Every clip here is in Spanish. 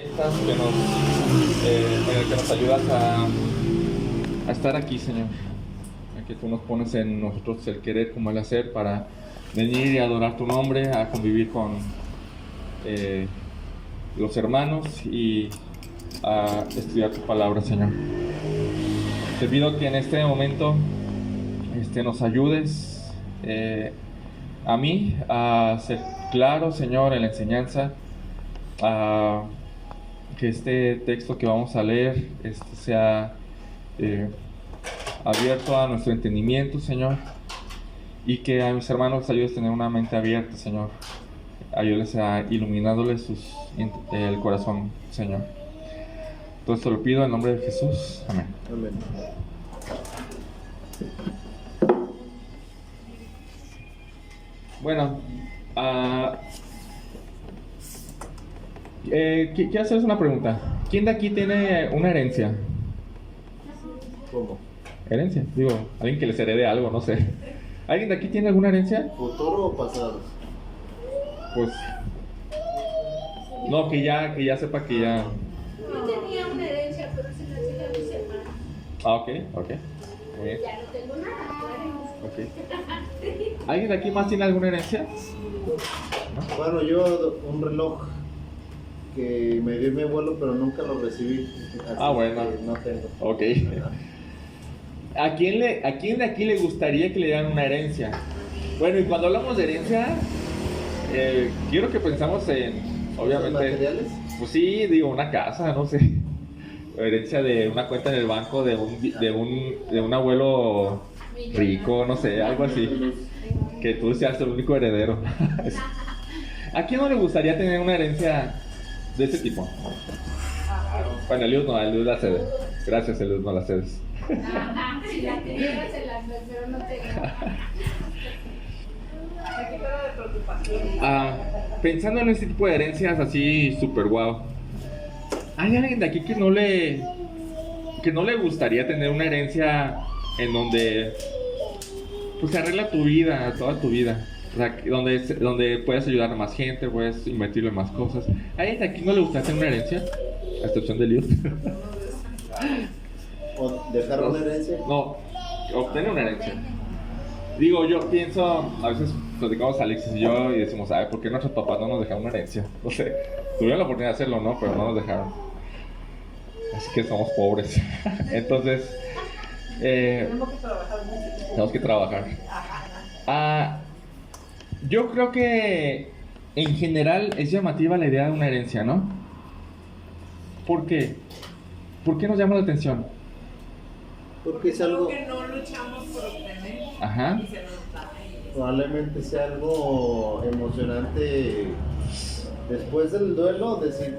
En el que nos ayudas a estar aquí, Señor. A que tú nos pones en nosotros el querer como el hacer para venir y adorar tu nombre, a convivir con los hermanos y a estudiar tu palabra, Señor. Te pido que en este momento nos ayudes a mí a ser claro, Señor, en la enseñanza, a que este texto que vamos a leer sea abierto a nuestro entendimiento, Señor, y que a mis hermanos les ayudes a tener una mente abierta, Señor. Ayúdales a iluminándoles el corazón, Señor. Entonces te lo pido en nombre de Jesús. Amén. Amén. Bueno, quiero hacerles una pregunta. ¿Quién de aquí tiene una herencia? ¿Cómo? ¿Herencia? Digo, alguien que les herede algo, no sé. ¿Alguien de aquí tiene alguna herencia? ¿Futuro o pasado? Pues no, que ya sepa que ya. Yo tenía una herencia, pero se la dejé a mis hermanos. Ok. Muy bien. Ya no tengo nada. Ok. ¿Alguien de aquí más tiene alguna herencia? Bueno, yo un reloj que me dio mi abuelo, pero nunca lo recibí. Así Bueno. que no tengo. Ok. ¿A quién de aquí le gustaría que le dieran una herencia? Bueno, y cuando hablamos de herencia, quiero que pensamos en, obviamente, ¿Materiales? pues sí, digo, una casa, no sé. Herencia de una cuenta en el banco de un abuelo rico, no sé, algo así. Que tú seas el único heredero. ¿A quién no le gustaría tener una herencia de ese tipo? Bueno, Eliud no, Eliud la cede. Gracias, Eliud, no la cedes. Si la tuviera, se la doy, pero no tengo. Me quito de preocupación. Pensando en este tipo de herencias así super guau, ¿hay alguien de aquí que no le gustaría tener una herencia en donde pues se arregla tu vida, toda tu vida? O sea, donde puedes ayudar a más gente, puedes invertirlo en más cosas. ¿A alguien de aquí no le gustaría tener una herencia? A excepción de Eliud. ¿O dejar una herencia? No, obtener una herencia. Digo, yo pienso, a veces platicamos Alexis y yo y decimos, ay, ¿por qué nuestros papás no nos dejaron una herencia? No sé, tuvieron la oportunidad de hacerlo, ¿no? Pero no nos dejaron. Así que somos pobres. Entonces, Tenemos que trabajar mucho. tenemos que trabajar. Yo creo que en general es llamativa la idea de una herencia, ¿no? ¿Por qué? ¿Por qué nos llama la atención? Porque es algo, que no luchamos por obtener Ajá. y se nos da. probablemente sea algo emocionante después del duelo, decir,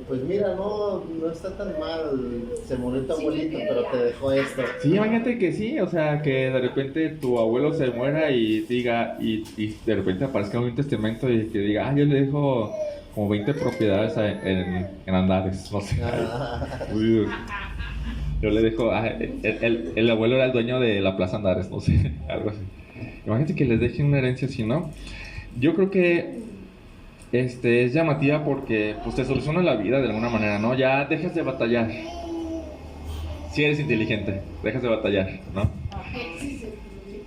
pues mira, no está tan mal, se murió tu abuelito, pero te dejó esto. Sí, imagínate que sí, o sea, que de repente tu abuelo se muera y diga, y de repente aparezca un testamento y que diga, yo le dejo como 20 propiedades en Andares, no sé. Uy, yo le dejo, el abuelo era el dueño de la Plaza Andares, no sé, algo así. Imagínate que les dejen una herencia así, ¿no? Yo creo que es llamativa porque pues te soluciona la vida de alguna manera, ¿no? Ya dejas de batallar. Si eres inteligente, dejas de batallar, ¿no?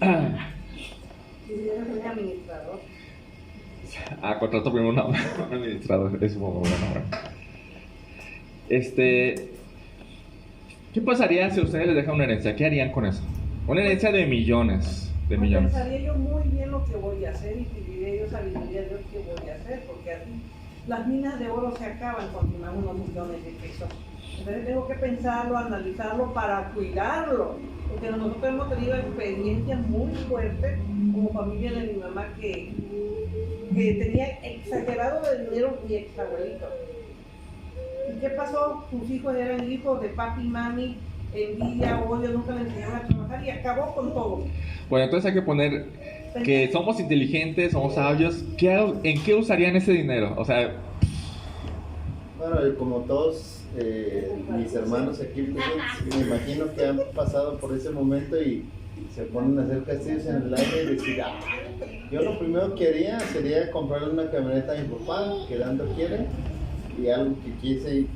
Un administrador. Contrato primero un administrador, es muy bueno. ¿Qué pasaría si a ustedes les dejan una herencia? ¿Qué harían con eso? Una herencia de millones, Pensaría yo muy bien lo que voy a hacer y pediría yo sabiduría de Dios qué voy a hacer, porque así las minas de oro se acaban cuando tenemos unos millones de pesos. Entonces tengo que pensarlo, analizarlo para cuidarlo, porque nosotros hemos tenido experiencias muy fuertes como familia de mi mamá que tenía exagerado de dinero mi ex abuelito. ¿Y qué pasó? Sus hijos eran hijos de papi y mami, envidia, odio, nunca le enseñaron a trabajar y acabó con todo. Bueno, entonces hay que poner que somos inteligentes, somos sabios. ¿En qué usarían ese dinero? O sea, Bueno, y como todos mis hermanos aquí presentes, me imagino que han pasado por ese momento y se ponen a hacer castillos en el aire y decir, yo lo primero que haría sería comprarle una camioneta a mi papá, que tanto quiere, y algo que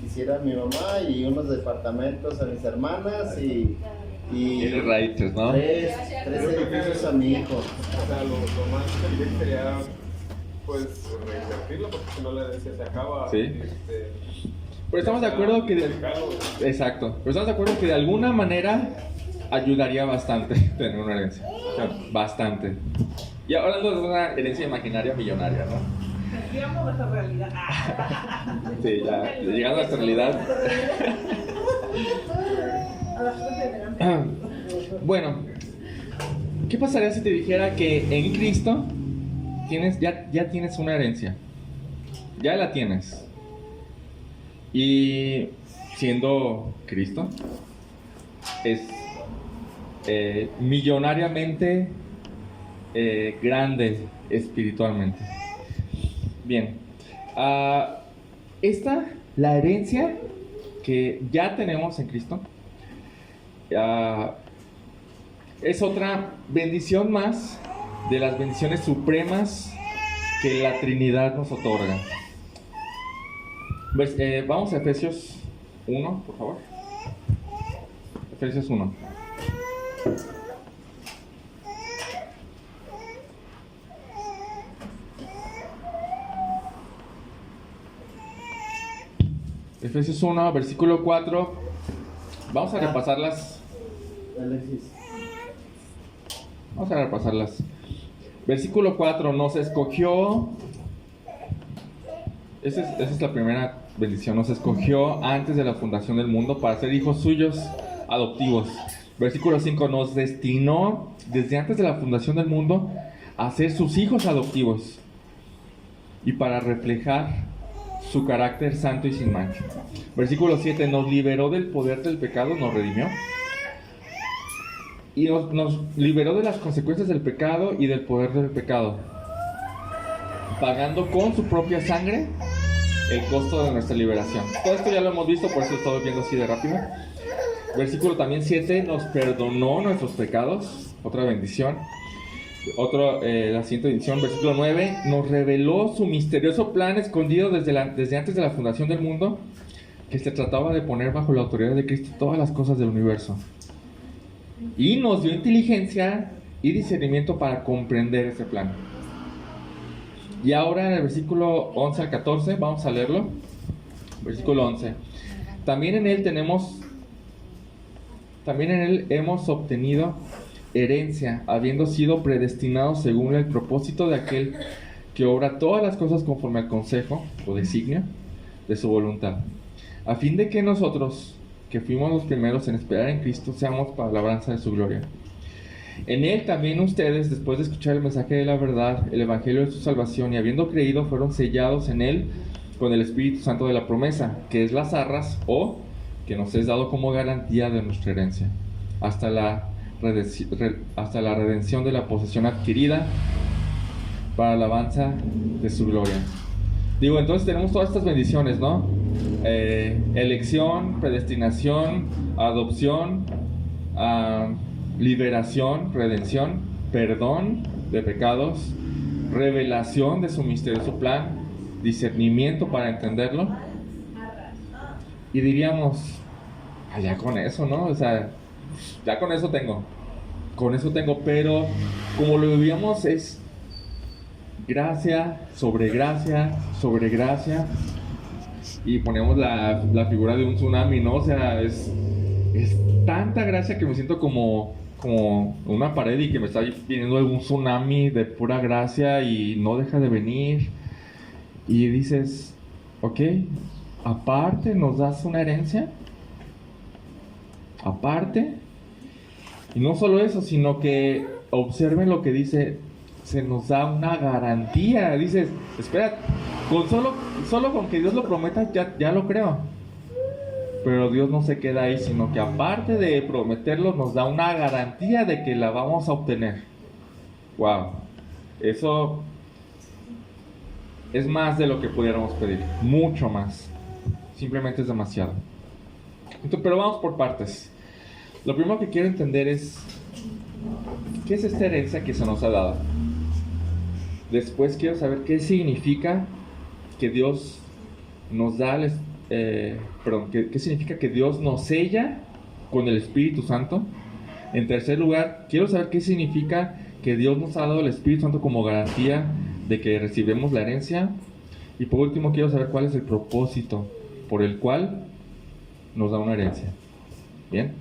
quisiera mi mamá y unos departamentos a mis hermanas y Tiene raíces, ¿no? tres edificios a mi hijo. O sea, lo más inteligente sería, pues, reinvertirlo, porque si no la herencia se acaba. Sí. Pero estamos de acuerdo que... Exacto. Pero estamos de acuerdo que de alguna manera ayudaría bastante tener una herencia. O sea, bastante. Y hablando de una herencia imaginaria millonaria, ¿no? Llegamos a nuestra realidad. Sí, ya llegando a nuestra realidad. A las 3 de la mañana. Bueno, ¿qué pasaría si te dijera que en Cristo ya tienes una herencia? Ya la tienes. Y siendo Cristo, es millonariamente grande espiritualmente. Bien, la herencia que ya tenemos en Cristo, es otra bendición más de las bendiciones supremas que la Trinidad nos otorga. Vamos a Efesios 1, por favor. Efesios 1. Efesios 1, versículo 4. Vamos a repasarlas. Alexis. Vamos a repasarlas. Versículo 4. Nos escogió. Esa es la primera bendición. Nos escogió antes de la fundación del mundo para ser hijos suyos adoptivos. Versículo 5. Nos destinó desde antes de la fundación del mundo a ser sus hijos adoptivos y para reflejar su carácter santo y sin mancha. Versículo 7. Nos liberó del poder del pecado, nos redimió. Y nos liberó de las consecuencias del pecado y del poder del pecado, pagando con su propia sangre el costo de nuestra liberación. Todo esto ya lo hemos visto, por eso estoy viendo así de rápido. Versículo también 7. Nos perdonó nuestros pecados, otra bendición. La siguiente bendición, versículo 9. Nos reveló su misterioso plan escondido desde antes de la fundación del mundo, que se trataba de poner bajo la autoridad de Cristo todas las cosas del universo. Y nos dio inteligencia y discernimiento para comprender ese plan. Y ahora en el versículo 11 al 14, vamos a leerlo. Versículo 11. También en él hemos obtenido herencia, habiendo sido predestinados según el propósito de aquel que obra todas las cosas conforme al consejo o designio de su voluntad, a fin de que nosotros, que fuimos los primeros en esperar en Cristo, seamos para la alabanza de su gloria. En él también ustedes, después de escuchar el mensaje de la verdad, el evangelio de su salvación, y habiendo creído, fueron sellados en él con el Espíritu Santo de la promesa, que es las arras, o que nos es dado como garantía de nuestra herencia, hasta la redención de la posesión adquirida para la alabanza de su gloria. Digo, entonces tenemos todas estas bendiciones, ¿no? Elección, predestinación, adopción, liberación, redención, perdón de pecados, revelación de su misterioso plan, discernimiento para entenderlo. Y diríamos, ya con eso, ¿no? O sea, ya con eso tengo, pero como lo vivíamos es gracia sobre gracia sobre gracia, y ponemos la figura de un tsunami, ¿no? O sea, es tanta gracia que me siento como una pared y que me está viniendo algún tsunami de pura gracia y no deja de venir, y dices, ok, aparte nos das una herencia, aparte, y no solo eso, sino que observen lo que dice, se nos da una garantía. Dices, espera, solo con que Dios lo prometa ya lo creo. Pero Dios no se queda ahí, sino que aparte de prometerlo, nos da una garantía de que la vamos a obtener. Wow, eso es más de lo que pudiéramos pedir, mucho más. Simplemente es demasiado. Entonces, pero vamos por partes. Lo primero que quiero entender es, ¿qué es esta herencia que se nos ha dado? Después quiero saber qué significa que Dios nos da, ¿qué significa que Dios nos sella con el Espíritu Santo? En tercer lugar, quiero saber qué significa que Dios nos ha dado el Espíritu Santo como garantía de que recibimos la herencia. Y por último, quiero saber cuál es el propósito por el cual nos da una herencia. Bien,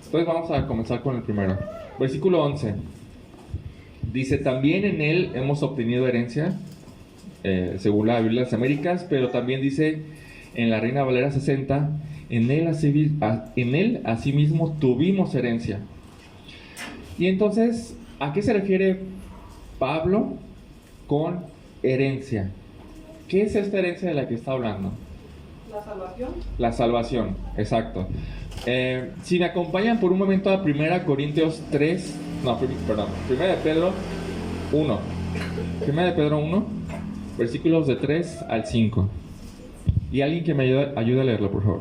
entonces vamos a comenzar con el primero. Versículo 11. Dice, también en Él hemos obtenido herencia, según la Biblia de las Américas, pero también dice en la Reina Valera 60, en Él asimismo tuvimos herencia. Y entonces, ¿a qué se refiere Pablo con herencia? ¿Qué es esta herencia de la que está hablando? La salvación. La salvación, exacto. Si me acompañan por un momento a 1 Corintios 3, no, perdón, 1 de Pedro 1. 1 de Pedro 1, versículos de 3 al 5. Y alguien que me ayude a leerlo, por favor.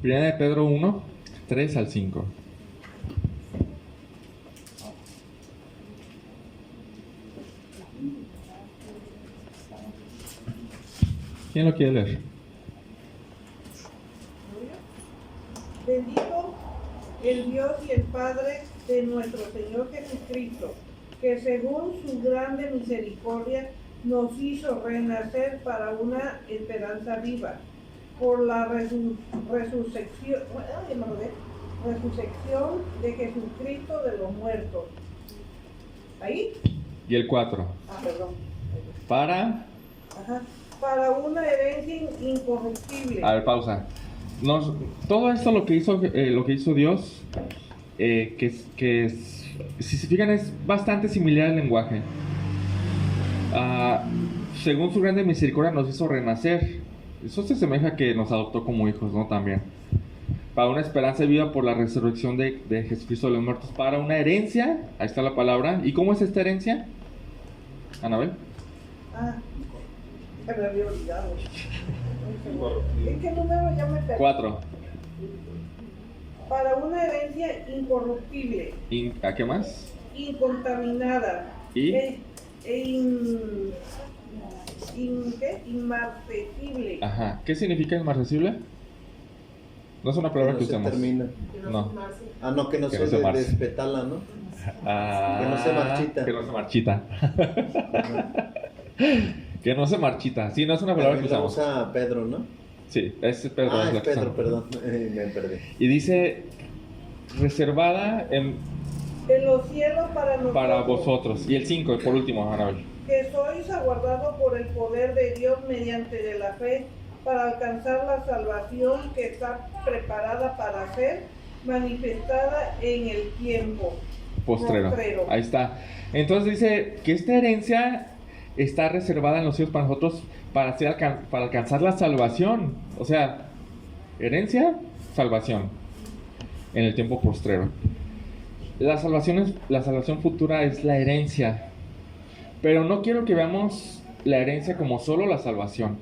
1 de Pedro 1, 3 al 5. ¿Quién lo quiere leer? Bendito el Dios y el Padre de nuestro Señor Jesucristo, que según su grande misericordia nos hizo renacer para una esperanza viva, por la resurrección de Jesucristo de los muertos. ¿Ahí? Y el 4. Perdón. Para una herencia incorruptible. A ver, pausa. Todo esto lo que hizo Dios, si se fijan, es bastante similar al lenguaje. Según su grande misericordia nos hizo renacer. Eso se asemeja a que nos adoptó como hijos, ¿no? También. Para una esperanza viva por la resurrección de Jesucristo de los muertos. Para una herencia, ahí está la palabra. ¿Y cómo es esta herencia? Anabel. Me había olvidado. ¿En qué número ya me perdí? 4. Para una herencia incorruptible. ¿A qué más? Incontaminada. ¿Y? Inmarcesible. Ajá. ¿Qué significa inmarcesible? No es una palabra que usamos. Termina. No. No, que no se despetala, ¿no? Que no se marchita. Que no se marchita. Que no se marchita. Sí, no es una palabra que usamos. Usa Pedro, ¿no? Sí, es Pedro. Es Pedro, perdón. Me perdí. Y dice, reservada en los cielos para vosotros. Y el 5, por último, Anabel. Que sois aguardados por el poder de Dios mediante de la fe, para alcanzar la salvación que está preparada para ser manifestada en el tiempo postrero. Ahí está. Entonces dice que esta herencia está reservada en los cielos para nosotros, para alcanzar la salvación. O sea, herencia, salvación en el tiempo postrero. La salvación futura es la herencia. Pero no quiero que veamos la herencia como solo la salvación,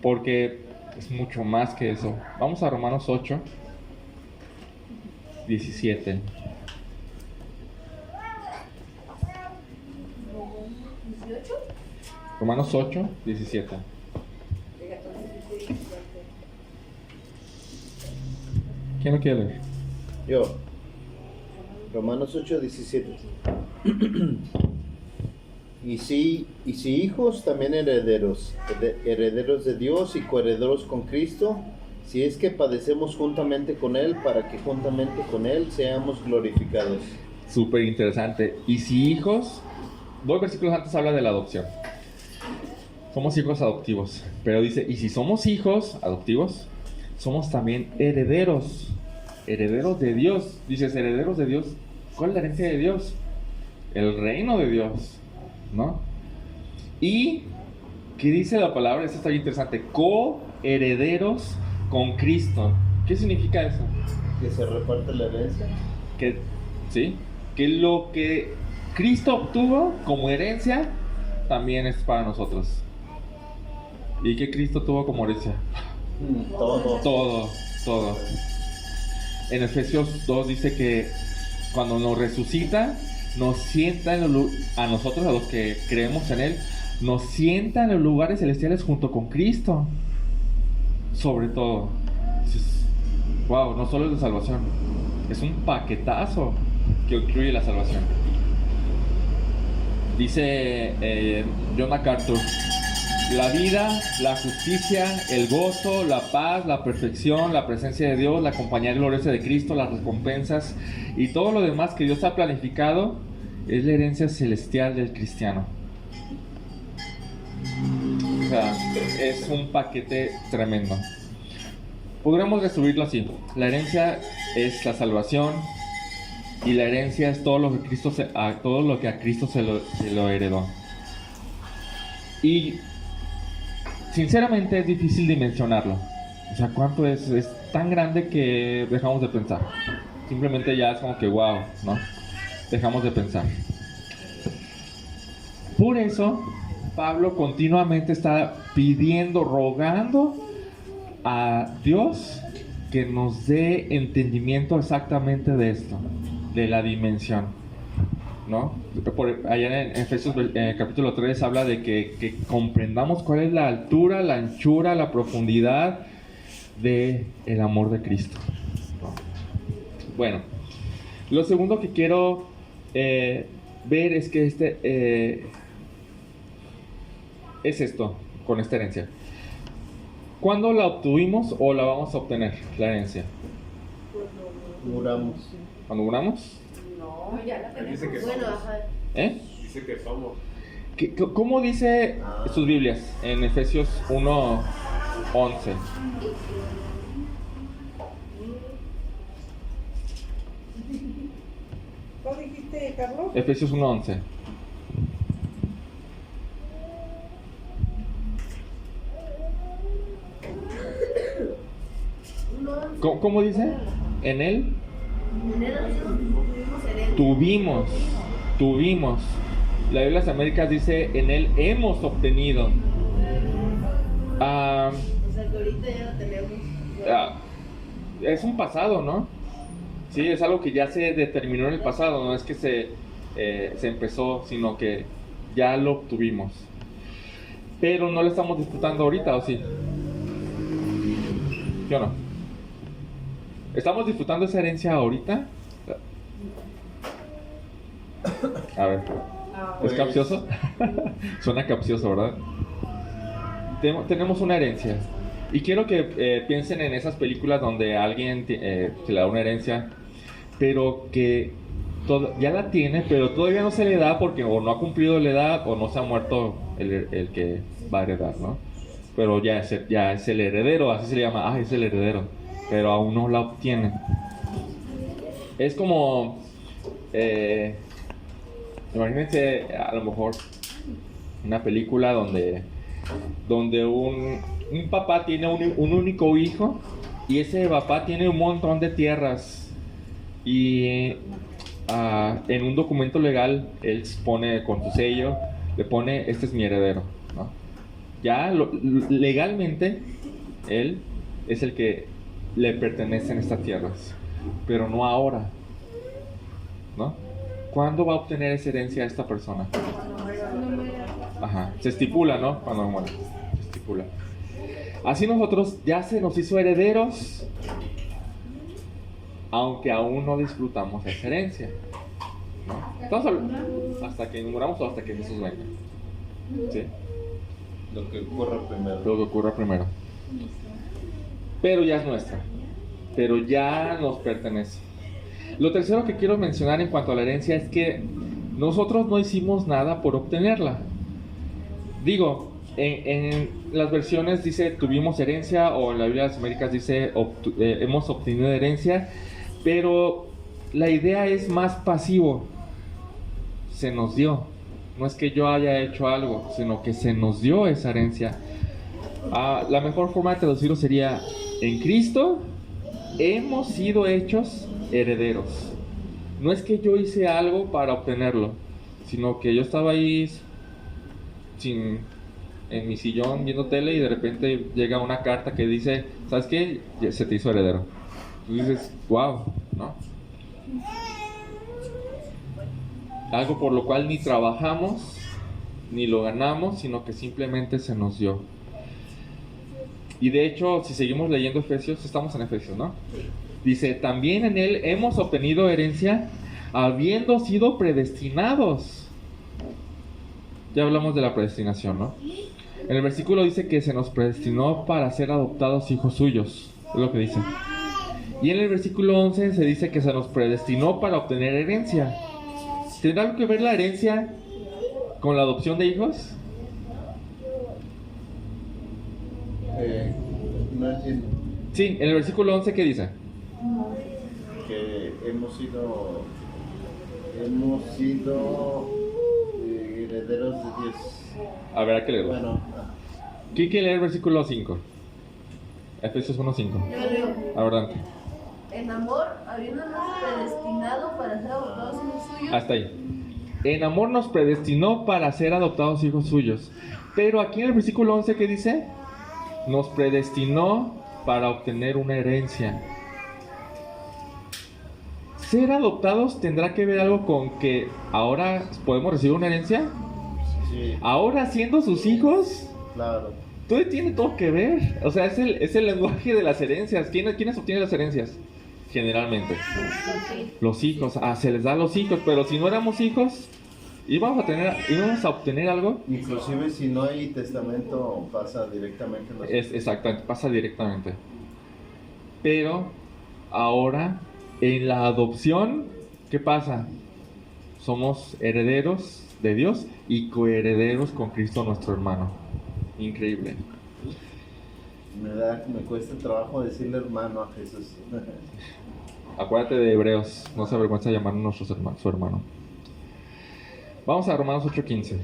porque es mucho más que eso. Vamos a Romanos 8, 17. Romanos 8, 17. ¿Quién lo quiere leer? Yo. Romanos 8, 17. Y si hijos, también herederos de Dios y coherederos con Cristo, si es que padecemos juntamente con Él, para que juntamente con Él seamos glorificados. Súper interesante. Y si hijos, 2 versículos antes habla de la adopción. Somos hijos adoptivos. Pero dice, y si somos hijos adoptivos, somos también herederos. Herederos de Dios. Dices, herederos de Dios. ¿Cuál es la herencia de Dios? El reino de Dios, ¿no? Y, ¿qué dice la palabra? Esto está bien interesante. Coherederos con Cristo. ¿Qué significa eso? Que se reparte la herencia. ¿Sí? Que lo que Cristo obtuvo como herencia también es para nosotros. ¿Y qué Cristo tuvo como herencia? Todo. En Efesios 2 dice que cuando nos resucita, nos sienta a nosotros, a los que creemos en Él, nos sienta en los lugares celestiales junto con Cristo. Sobre todo. Wow, no solo es de salvación, es un paquetazo que incluye la salvación. Dice John MacArthur: la vida, la justicia, el gozo, la paz, la perfección, la presencia de Dios, la compañía gloriosa de Cristo, las recompensas y todo lo demás que Dios ha planificado es la herencia celestial del cristiano. O sea, es un paquete tremendo. Podríamos resumirlo así: la herencia es la salvación y la herencia es todo lo que a Cristo se lo heredó. Y sinceramente es difícil dimensionarlo. O sea, cuánto es tan grande que dejamos de pensar. Simplemente ya es como que wow, ¿no? Dejamos de pensar. Por eso Pablo continuamente está pidiendo, rogando a Dios que nos dé entendimiento exactamente de esto, de la dimensión, ¿no? Allá en Efesios capítulo 3 habla de que comprendamos cuál es la altura, la anchura, la profundidad de el amor de Cristo, ¿no? Bueno, lo segundo que quiero ver es que es esto con esta herencia. ¿Cuándo la obtuvimos o la vamos a obtener, la herencia? Muramos. ¿Cuando muramos? No, ya la tenemos. Dice que Bueno, somos. ajá. Dice que somos. ¿Cómo dice sus Biblias en Efesios 1:11? ¿Cuál dijiste, Carlos? Efesios 1:11. ¿Cómo dice? En él tuvimos. La Biblia de las Américas dice: en él hemos obtenido. O sea, que ahorita ya lo tenemos. Es un pasado, ¿no? Sí, es algo que ya se determinó en el pasado. No es que se empezó, sino que ya lo obtuvimos. Pero no lo estamos disfrutando ahorita, ¿o sí? ¿Sí o no? ¿Estamos disfrutando esa herencia ahorita? A ver. ¿Es capcioso? Suena capcioso, ¿verdad? Tenemos una herencia. Y quiero que piensen en esas películas donde alguien se le da una herencia, pero que ya la tiene, pero todavía no se le da porque o no ha cumplido la edad o no se ha muerto el que va a heredar, ¿no? Pero ya es el heredero, así se le llama. Es el heredero, pero aún no la obtiene. Es como imagínense a lo mejor una película donde un papá tiene un único hijo y ese papá tiene un montón de tierras y en un documento legal él pone con su sello, le pone: este es mi heredero, ¿no? Ya legalmente él es el que le pertenecen estas tierras, pero no ahora, ¿no? ¿Cuándo va a obtener esa herencia esta persona? Ajá, se estipula, ¿no? Cuando muere, se estipula. Así nosotros ya se nos hizo herederos, aunque aún no disfrutamos esa herencia, ¿no? Estamos hasta que muramos o hasta que Jesús venga, ¿sí? Lo que ocurra primero. Lo que ocurra primero. Pero ya es nuestra, pero ya nos pertenece. Lo tercero que quiero mencionar en cuanto a la herencia es que nosotros no hicimos nada por obtenerla. Digo, en las versiones dice tuvimos herencia, o en la Biblia de las Américas dice hemos obtenido herencia, pero la idea es más pasivo. Se nos dio. No es que yo haya hecho algo, sino que se nos dio esa herencia. La mejor forma de traducirlo sería: en Cristo hemos sido hechos herederos. No es que yo hice algo para obtenerlo, sino que yo estaba ahí en mi sillón viendo tele y de repente llega una carta que dice: ¿sabes qué? Se te hizo heredero. Tú dices: wow, ¿no? algo por lo cual ni trabajamos, ni lo ganamos, sino que simplemente se nos dio. Y de hecho, si seguimos leyendo Efesios, estamos en Efesios, ¿no? Dice, también en él hemos obtenido herencia, habiendo sido predestinados. Ya hablamos de la predestinación, ¿no? En el versículo dice que se nos predestinó para ser adoptados hijos suyos, es lo que dice. Y en el versículo 11 se dice que se nos predestinó para obtener herencia. ¿Tendrá algo que ver la herencia con la adopción de hijos? No entiendo. Sí, en el versículo 11, ¿qué dice? Que hemos sido herederos de Dios. A ver, hay que leerlo. Bueno, ¿Quién quiere leer el versículo 5? Efesios 1:5. Yo leo. Adelante. En amor, habiéndonos predestinado para ser adoptados hijos suyos. Hasta ahí. En amor nos predestinó para ser adoptados hijos suyos. Pero aquí en el versículo 11, ¿qué dice? Nos predestinó para obtener una herencia. ¿Ser adoptados tendrá que ver algo con que ahora podemos recibir una herencia? sí, Ahora siendo sus hijos, claro. todo tiene todo que ver. O sea, es el lenguaje de las herencias. ¿Quiénes obtienen las herencias? Generalmente los hijos. Se les da a los hijos, pero si no éramos hijos, íbamos a obtener algo. Inclusive si no hay testamento pasa directamente en los... Exactamente, pasa directamente. Pero ahora en la adopción, ¿qué pasa? Somos herederos de Dios y coherederos con Cristo nuestro hermano. Increíble. Me cuesta trabajo decirle hermano a Jesús. Acuérdate de Hebreos, no se avergüenza de llamarnos nuestros hermanos, su hermano. Vamos a Romanos 8:15.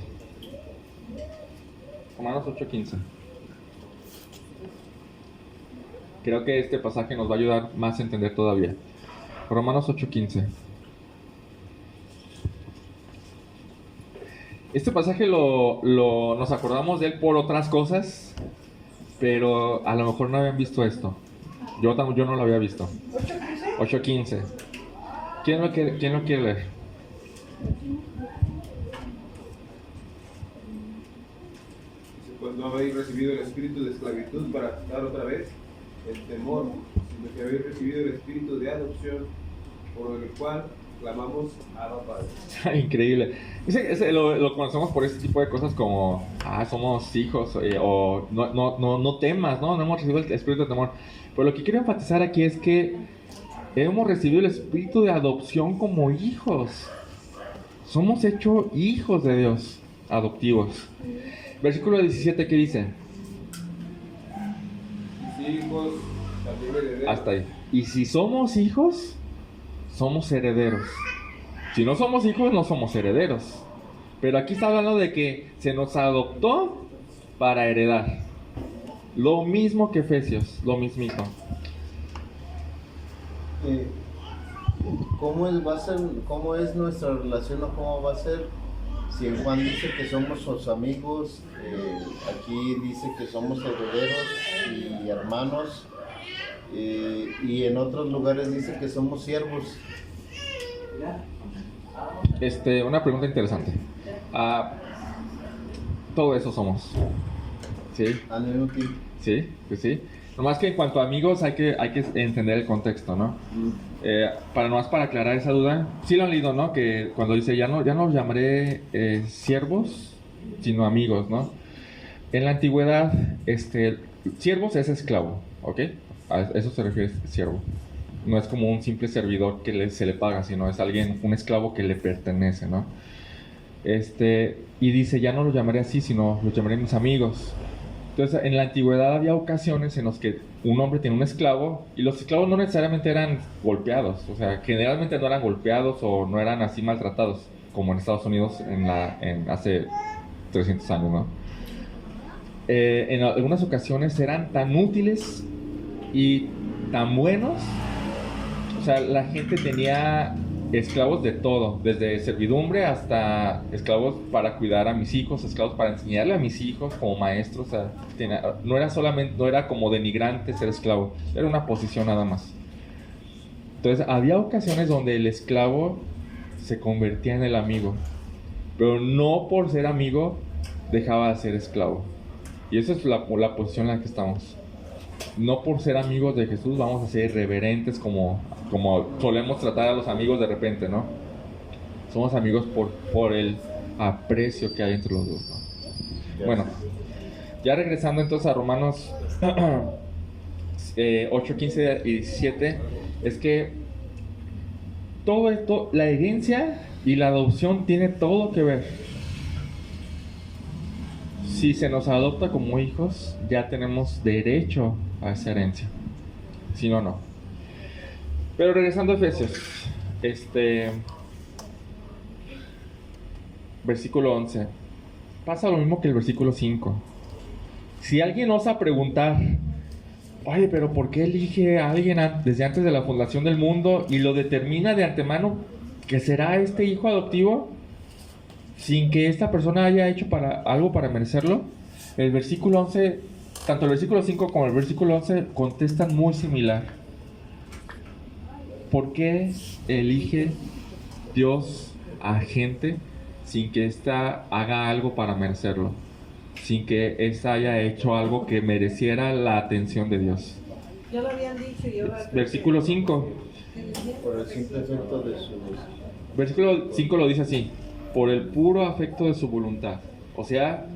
Romanos 8:15. Creo que este pasaje nos va a ayudar más a entender todavía. Romanos 8:15. Este pasaje nos acordamos de él por otras cosas, pero a lo mejor no habían visto esto. Yo no lo había visto. 8:15. ¿Quién lo quiere leer? Pues no habéis recibido el espíritu de esclavitud para estar otra vez el temor, sino que habéis recibido el espíritu de adopción, por el cual clamamos Abba Padre. Increíble. Lo conocemos por este tipo de cosas como somos hijos, o no temas, no hemos recibido el espíritu de temor. Pero lo que quiero enfatizar aquí es que hemos recibido el espíritu de adopción como hijos. Somos hechos hijos de Dios, adoptivos. Versículo 17, ¿qué dice? Y hijos, también herederos. Hasta ahí. Y si somos hijos, somos herederos. Si no somos hijos, no somos herederos. Pero aquí está hablando de que se nos adoptó para heredar. Lo mismo que Efesios, lo mismito. ¿Cómo es nuestra relación o cómo va a ser? Si en Juan dice que somos sus amigos, aquí dice que somos herederos y hermanos, y en otros lugares dice que somos siervos. Una pregunta interesante. Todo eso somos. ¿Sí? Al mismo tiempo. Sí, pues sí. Nomás que en cuanto a amigos hay que entender el contexto, ¿no? Para aclarar esa duda, sí lo han leído, ¿no? Que cuando dice ya no los llamaré siervos, sino amigos, ¿no? En la antigüedad, siervos es esclavo, ¿ok? A eso se refiere siervo. No es como un simple servidor que se le paga, sino es un esclavo que le pertenece, ¿no? Y dice, ya no los llamaré así, sino los llamaré mis amigos. Entonces, en la antigüedad había ocasiones en las que un hombre tenía un esclavo y los esclavos no necesariamente eran golpeados, o sea, generalmente no eran golpeados o no eran así maltratados como en Estados Unidos hace 300 años, ¿no? En algunas ocasiones eran tan útiles y tan buenos, o sea, la gente tenía esclavos de todo, desde servidumbre hasta esclavos para cuidar a mis hijos, esclavos para enseñarle a mis hijos como maestros. O sea, no era como denigrante ser esclavo, era una posición nada más. Entonces había ocasiones donde el esclavo se convertía en el amigo. Pero no por ser amigo dejaba de ser esclavo. Y esa es la posición en la que estamos. No por ser amigos de Jesús vamos a ser irreverentes como solemos tratar a los amigos de repente, ¿no? Somos amigos por el aprecio que hay entre los dos, ¿no? Bueno, ya regresando entonces a Romanos 8, 15 y 17, es que todo esto, la herencia y la adopción tiene todo que ver. Si se nos adopta como hijos, ya tenemos derecho a esa herencia. Si no, no. Pero regresando a Efesios, versículo 11. Pasa lo mismo que el versículo 5. Si alguien osa preguntar, oye, pero ¿por qué elige a alguien desde antes de la fundación del mundo y lo determina de antemano que será este hijo adoptivo sin que esta persona haya hecho algo para merecerlo? El versículo 11, tanto el versículo 5 como el versículo 11 contestan muy similar. ¿Por qué elige Dios a gente sin que ésta haga algo para merecerlo? Sin que ésta haya hecho algo que mereciera la atención de Dios. Ya lo habían dicho y ahora... Versículo 5. Por el simple efecto de su... Versículo 5 lo dice así: por el puro afecto de su voluntad. O sea,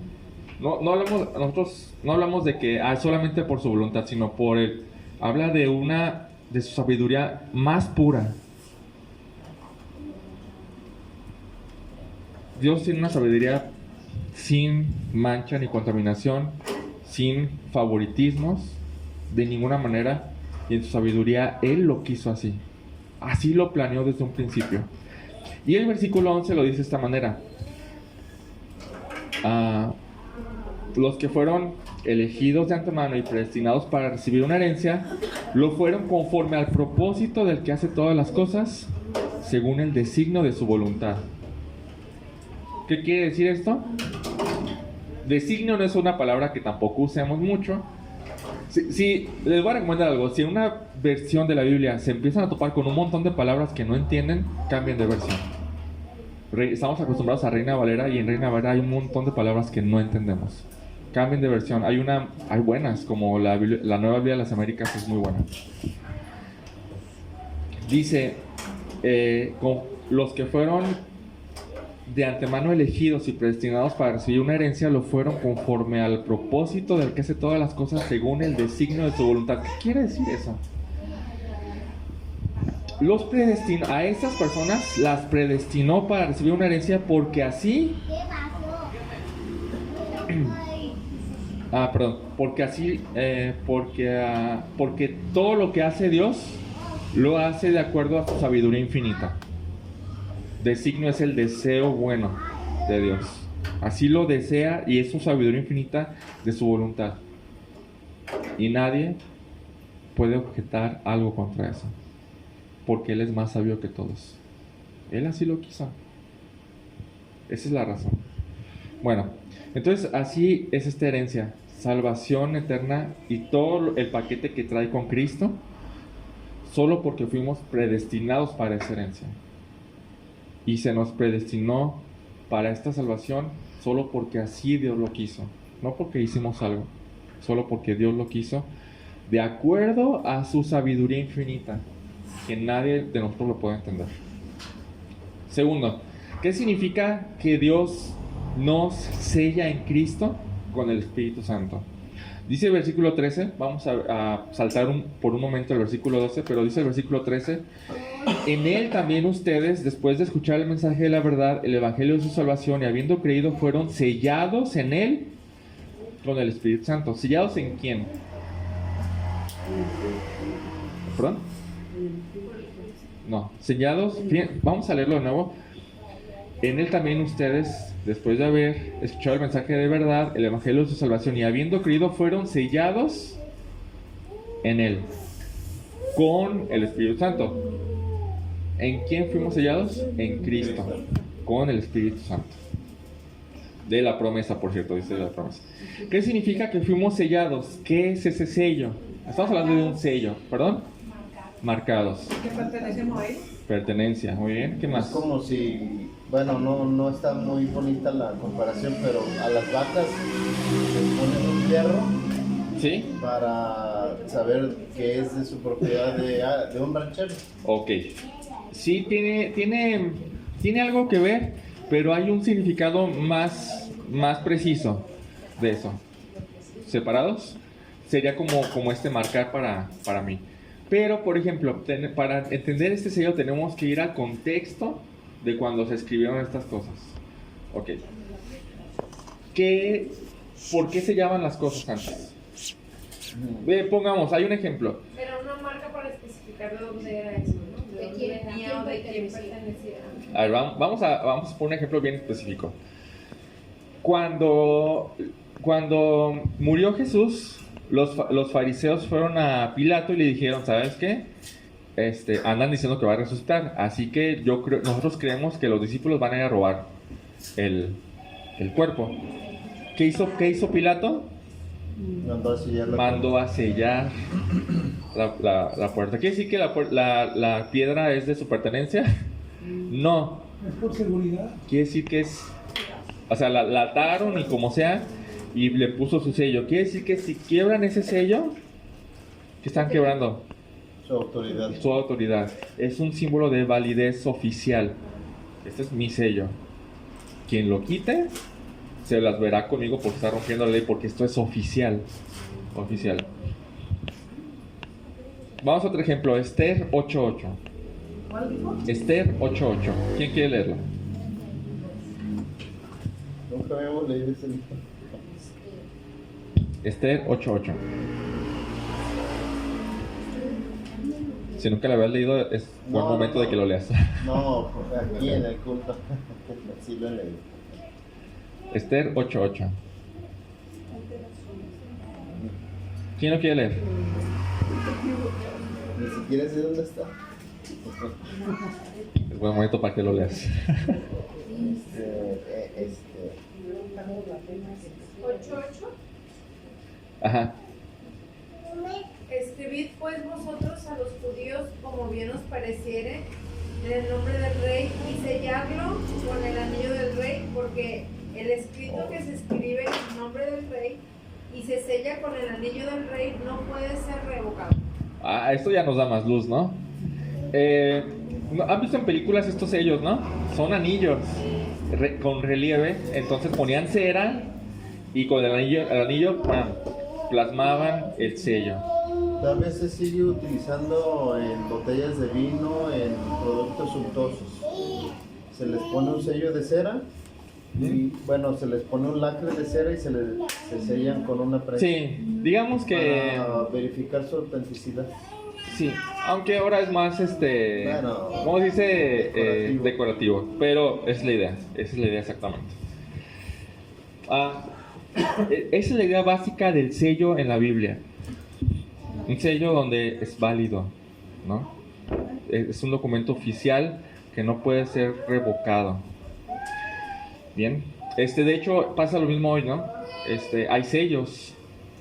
nosotros no hablamos de que solamente por su voluntad, sino por el... Habla de su sabiduría más pura. Dios tiene una sabiduría sin mancha ni contaminación, sin favoritismos, de ninguna manera. Y en su sabiduría Él lo quiso así. Así lo planeó desde un principio. Y el versículo 11 lo dice de esta manera: los que fueron elegidos de antemano y predestinados para recibir una herencia, lo fueron conforme al propósito del que hace todas las cosas, según el designio de su voluntad. ¿Qué quiere decir esto? Designio no es una palabra que tampoco usemos mucho. Si les voy a recomendar algo: si en una versión de la Biblia se empiezan a topar con un montón de palabras que no entienden, cambien de versión. Estamos acostumbrados a Reina Valera, y en Reina Valera hay un montón de palabras que no entendemos. Cambien de versión. Hay buenas, como la Nueva Biblia de las Américas es muy buena. Dice, con los que fueron de antemano elegidos y predestinados para recibir una herencia, lo fueron conforme al propósito del que hace todas las cosas según el designio de su voluntad. ¿Qué quiere decir eso? A estas personas las predestinó para recibir una herencia porque así... porque todo lo que hace Dios lo hace de acuerdo a su sabiduría infinita. Designio es el deseo bueno de Dios. Así lo desea y es su sabiduría infinita de su voluntad. Y nadie puede objetar algo contra eso, porque Él es más sabio que todos. Él así lo quiso. Esa es la razón. Bueno, entonces así es esta herencia: salvación eterna y todo el paquete que trae con Cristo, solo porque fuimos predestinados para esa herencia. Y se nos predestinó para esta salvación solo porque así Dios lo quiso. No porque hicimos algo, solo porque Dios lo quiso, de acuerdo a su sabiduría infinita, que nadie de nosotros lo puede entender. Segundo, ¿qué significa que Dios nos sella en Cristo con el Espíritu Santo? Dice el versículo 13, vamos a saltar por un momento el versículo 12, pero dice el versículo 13: en Él también ustedes, después de escuchar el mensaje de la verdad, el evangelio de su salvación, y habiendo creído, fueron sellados en Él con el Espíritu Santo. ¿Sellados en quién? ¿Perdón? No, sellados, vamos a leerlo de nuevo. En Él también ustedes, después de haber escuchado el mensaje de verdad, el evangelio de su salvación, y habiendo creído, fueron sellados en Él con el Espíritu Santo. ¿En quién fuimos sellados? En Cristo, con el Espíritu Santo. De la promesa, por cierto, dice la promesa. ¿Qué significa que fuimos sellados? ¿Qué es ese sello? Estamos hablando de un sello, ¿perdón? marcados. ¿Qué pertenecemos a él? Pertenencia, muy bien. ¿Qué Es más? como si, bueno, no está muy bonita la comparación, pero a las vacas les ponen un hierro ¿Sí? para saber que es de su propiedad de un ranchero. Ok. Sí, tiene algo que ver, pero hay un significado más preciso de eso. ¿Separados? Sería como este marcar para mí. Pero, por ejemplo, para entender este sello tenemos que ir al contexto de cuando se escribieron estas cosas. Ok. ¿Por qué se llaman las cosas antes? Pongamos, hay un ejemplo. Pero una marca para especificar de dónde era eso, ¿no? De dónde venía o de quién pertenecía. A ver, vamos a poner un ejemplo bien específico. Cuando murió Jesús, los fariseos fueron a Pilato y le dijeron, ¿sabes qué? Andan diciendo que va a resucitar, así que nosotros creemos que los discípulos van a ir a robar el cuerpo. ¿Qué hizo Pilato? Mandó a sellar la puerta. ¿Quiere decir que la piedra es de su pertenencia? No. Es por seguridad. Quiere decir que o sea, la ataron y como sea, y le puso su sello. Quiere decir que si quiebran ese sello, ¿qué están quebrando? Su autoridad. Su autoridad. Es un símbolo de validez oficial. Este es mi sello. Quien lo quite, se las verá conmigo porque está rompiendo la ley, porque esto es oficial. Oficial. Vamos a otro ejemplo. Esther 8:8. ¿Cuál dijo? Esther 8:8. ¿Quién quiere leerlo? Nunca habíamos leído ese libro. Esther 8:8. Si nunca lo habías leído, es buen momento de que lo leas. No, aquí en el culto. Sí lo he leído. Esther 8:8. ¿Quién lo quiere leer? Ni siquiera sé dónde está. Es buen momento para que lo leas. 8:8. Ajá. Escribid pues vosotros a los judíos como bien os pareciere en el nombre del rey y sellarlo con el anillo del rey, porque el escrito que se escribe en nombre del rey y se sella con el anillo del rey no puede ser revocado. Esto ya nos da más luz, ¿no? ¿Han visto en películas estos sellos, no? Son anillos con relieve, entonces ponían cera y con el anillo ¡pam!, plasmaban el sello. Tal vez se sigue utilizando en botellas de vino, en productos untosos. Se les pone un sello de cera y, bueno, se les pone un lacre de cera y se sellan con una prensa. Sí, digamos que... Para verificar su autenticidad. Sí, aunque ahora es más, Bueno, ¿cómo se dice? decorativo. Decorativo, pero esa es la idea exactamente. Esa es la idea básica del sello en la Biblia. Un sello donde es válido, ¿no? Es un documento oficial que no puede ser revocado. Bien, de hecho pasa lo mismo hoy, ¿no? Hay sellos,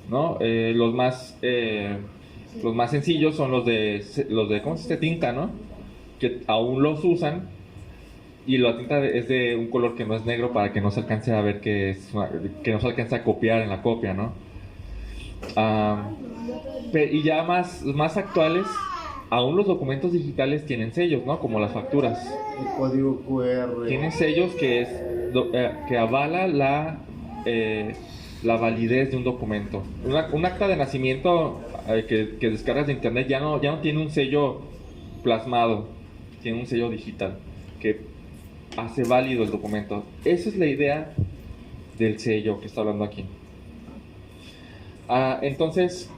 ¿no? Los más sencillos son los de ¿cómo se dice? Tinta, ¿no? Que aún los usan y la tinta es de un color que no es negro para que no se alcance a ver que no se alcance a copiar en la copia, ¿no? Y ya más actuales, aún los documentos digitales tienen sellos, ¿no? Como las facturas. El código QR. Tienen sellos que avala la validez de un documento. Un acta de nacimiento que descargas de internet ya no tiene un sello plasmado, tiene un sello digital que hace válido el documento. Esa es la idea del sello que está hablando aquí. Entonces,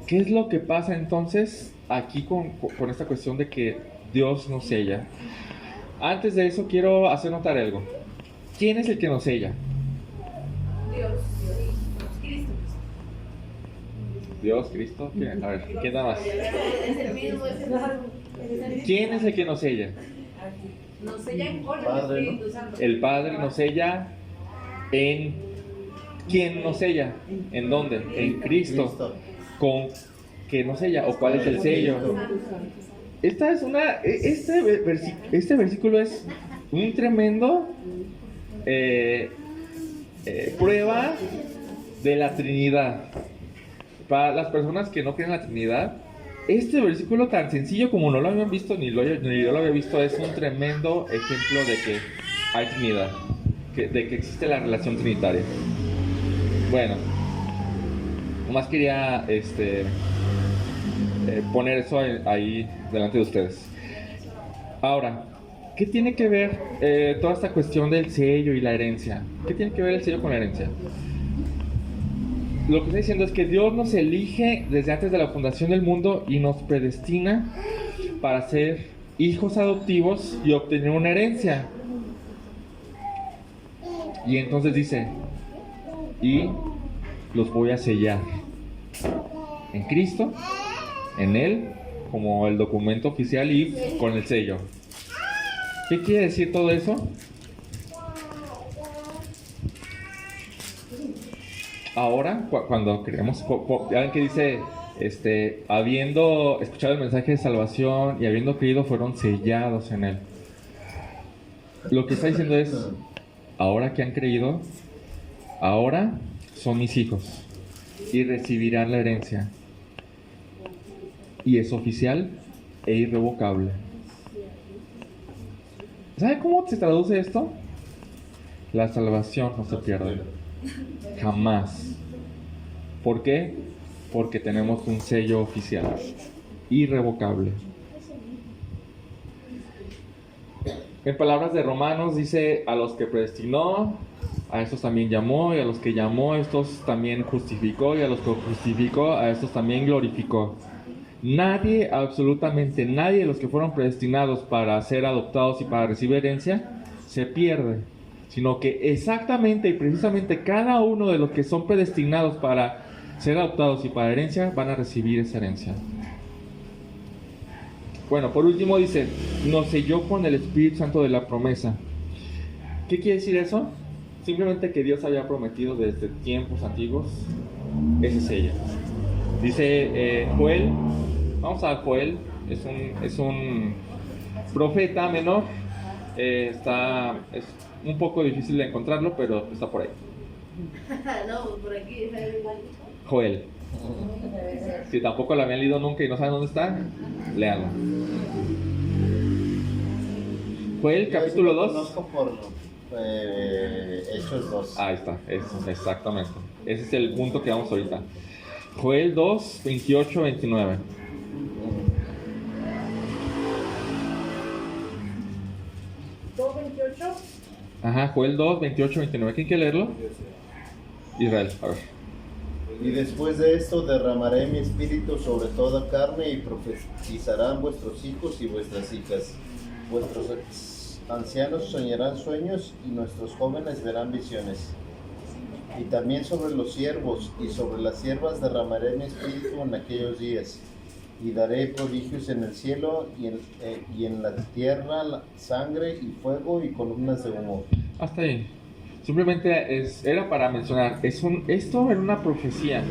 ¿qué es lo que pasa entonces aquí con esta cuestión de que Dios nos sella? Antes de eso quiero hacer notar algo. ¿Quién es el que nos sella? Dios, Cristo. Dios, Cristo. A ver, ¿quién da más? Es el mismo, es el mismo. ¿Quién es el que nos sella? Nos sellan con el Padre, ¿no? Espíritu Santo. El Padre nos sella ¿quién nos sella? ¿En dónde? En Cristo. ¿Con que no sella, o cuál es el sello. Este versículo es un tremendo prueba de la Trinidad. Para las personas que no creen en la Trinidad, este versículo tan sencillo como no lo habían visto, ni yo lo había visto, es un tremendo ejemplo de que hay Trinidad, de que existe la relación trinitaria. Bueno, nomás quería poner eso ahí delante de ustedes. Ahora, ¿qué tiene que ver toda esta cuestión del sello y la herencia? ¿Qué tiene que ver el sello con la herencia? Lo que está diciendo es que Dios nos elige desde antes de la fundación del mundo y nos predestina para ser hijos adoptivos y obtener una herencia. Y entonces dice, y los voy a sellar en Cristo, en Él, como el documento oficial y con el sello. ¿Qué quiere decir todo eso? Ahora, cuando creemos, ya ven que dice, habiendo escuchado el mensaje de salvación y habiendo creído, fueron sellados en Él. Lo que está diciendo es, ahora que han creído, ahora son mis hijos y recibirán la herencia. Y es oficial e irrevocable. ¿Sabe cómo se traduce esto? La salvación no se pierde. Jamás. ¿Por qué? Porque tenemos un sello oficial, irrevocable. En palabras de Romanos dice, a los que predestinó, a estos también llamó, y a los que llamó, a estos también justificó, y a los que justificó, a estos también glorificó. Nadie, absolutamente nadie de los que fueron predestinados para ser adoptados y para recibir herencia, se pierde, sino que exactamente y precisamente cada uno de los que son predestinados para ser adoptados y para herencia, van a recibir esa herencia. Bueno, por último dice, nos selló con el Espíritu Santo de la promesa. ¿Qué quiere decir eso? Simplemente que Dios había prometido desde tiempos antiguos ese sello. Dice Joel, vamos a Joel, es un profeta menor, es un poco difícil de encontrarlo, pero está por ahí. No, por aquí. Joel. Si tampoco lo habían leído nunca y no saben dónde está, léanlo. Joel, capítulo 2. Conozco por Hechos 2. Ahí está, exactamente. Ese es el punto que vamos ahorita. Joel 2, 28, 29. ¿2:28? Ajá, Joel 2, 28, 29. ¿Quién quiere leerlo? Israel, a ver. Y después de esto derramaré mi espíritu sobre toda carne y profetizarán vuestros hijos y vuestras hijas. Vuestros ancianos soñarán sueños y nuestros jóvenes verán visiones. Y también sobre los siervos y sobre las siervas derramaré mi espíritu en aquellos días. Y daré prodigios en el cielo y en la tierra, sangre y fuego y columnas de humo. Hasta ahí. Simplemente era para mencionar, esto era una profecía,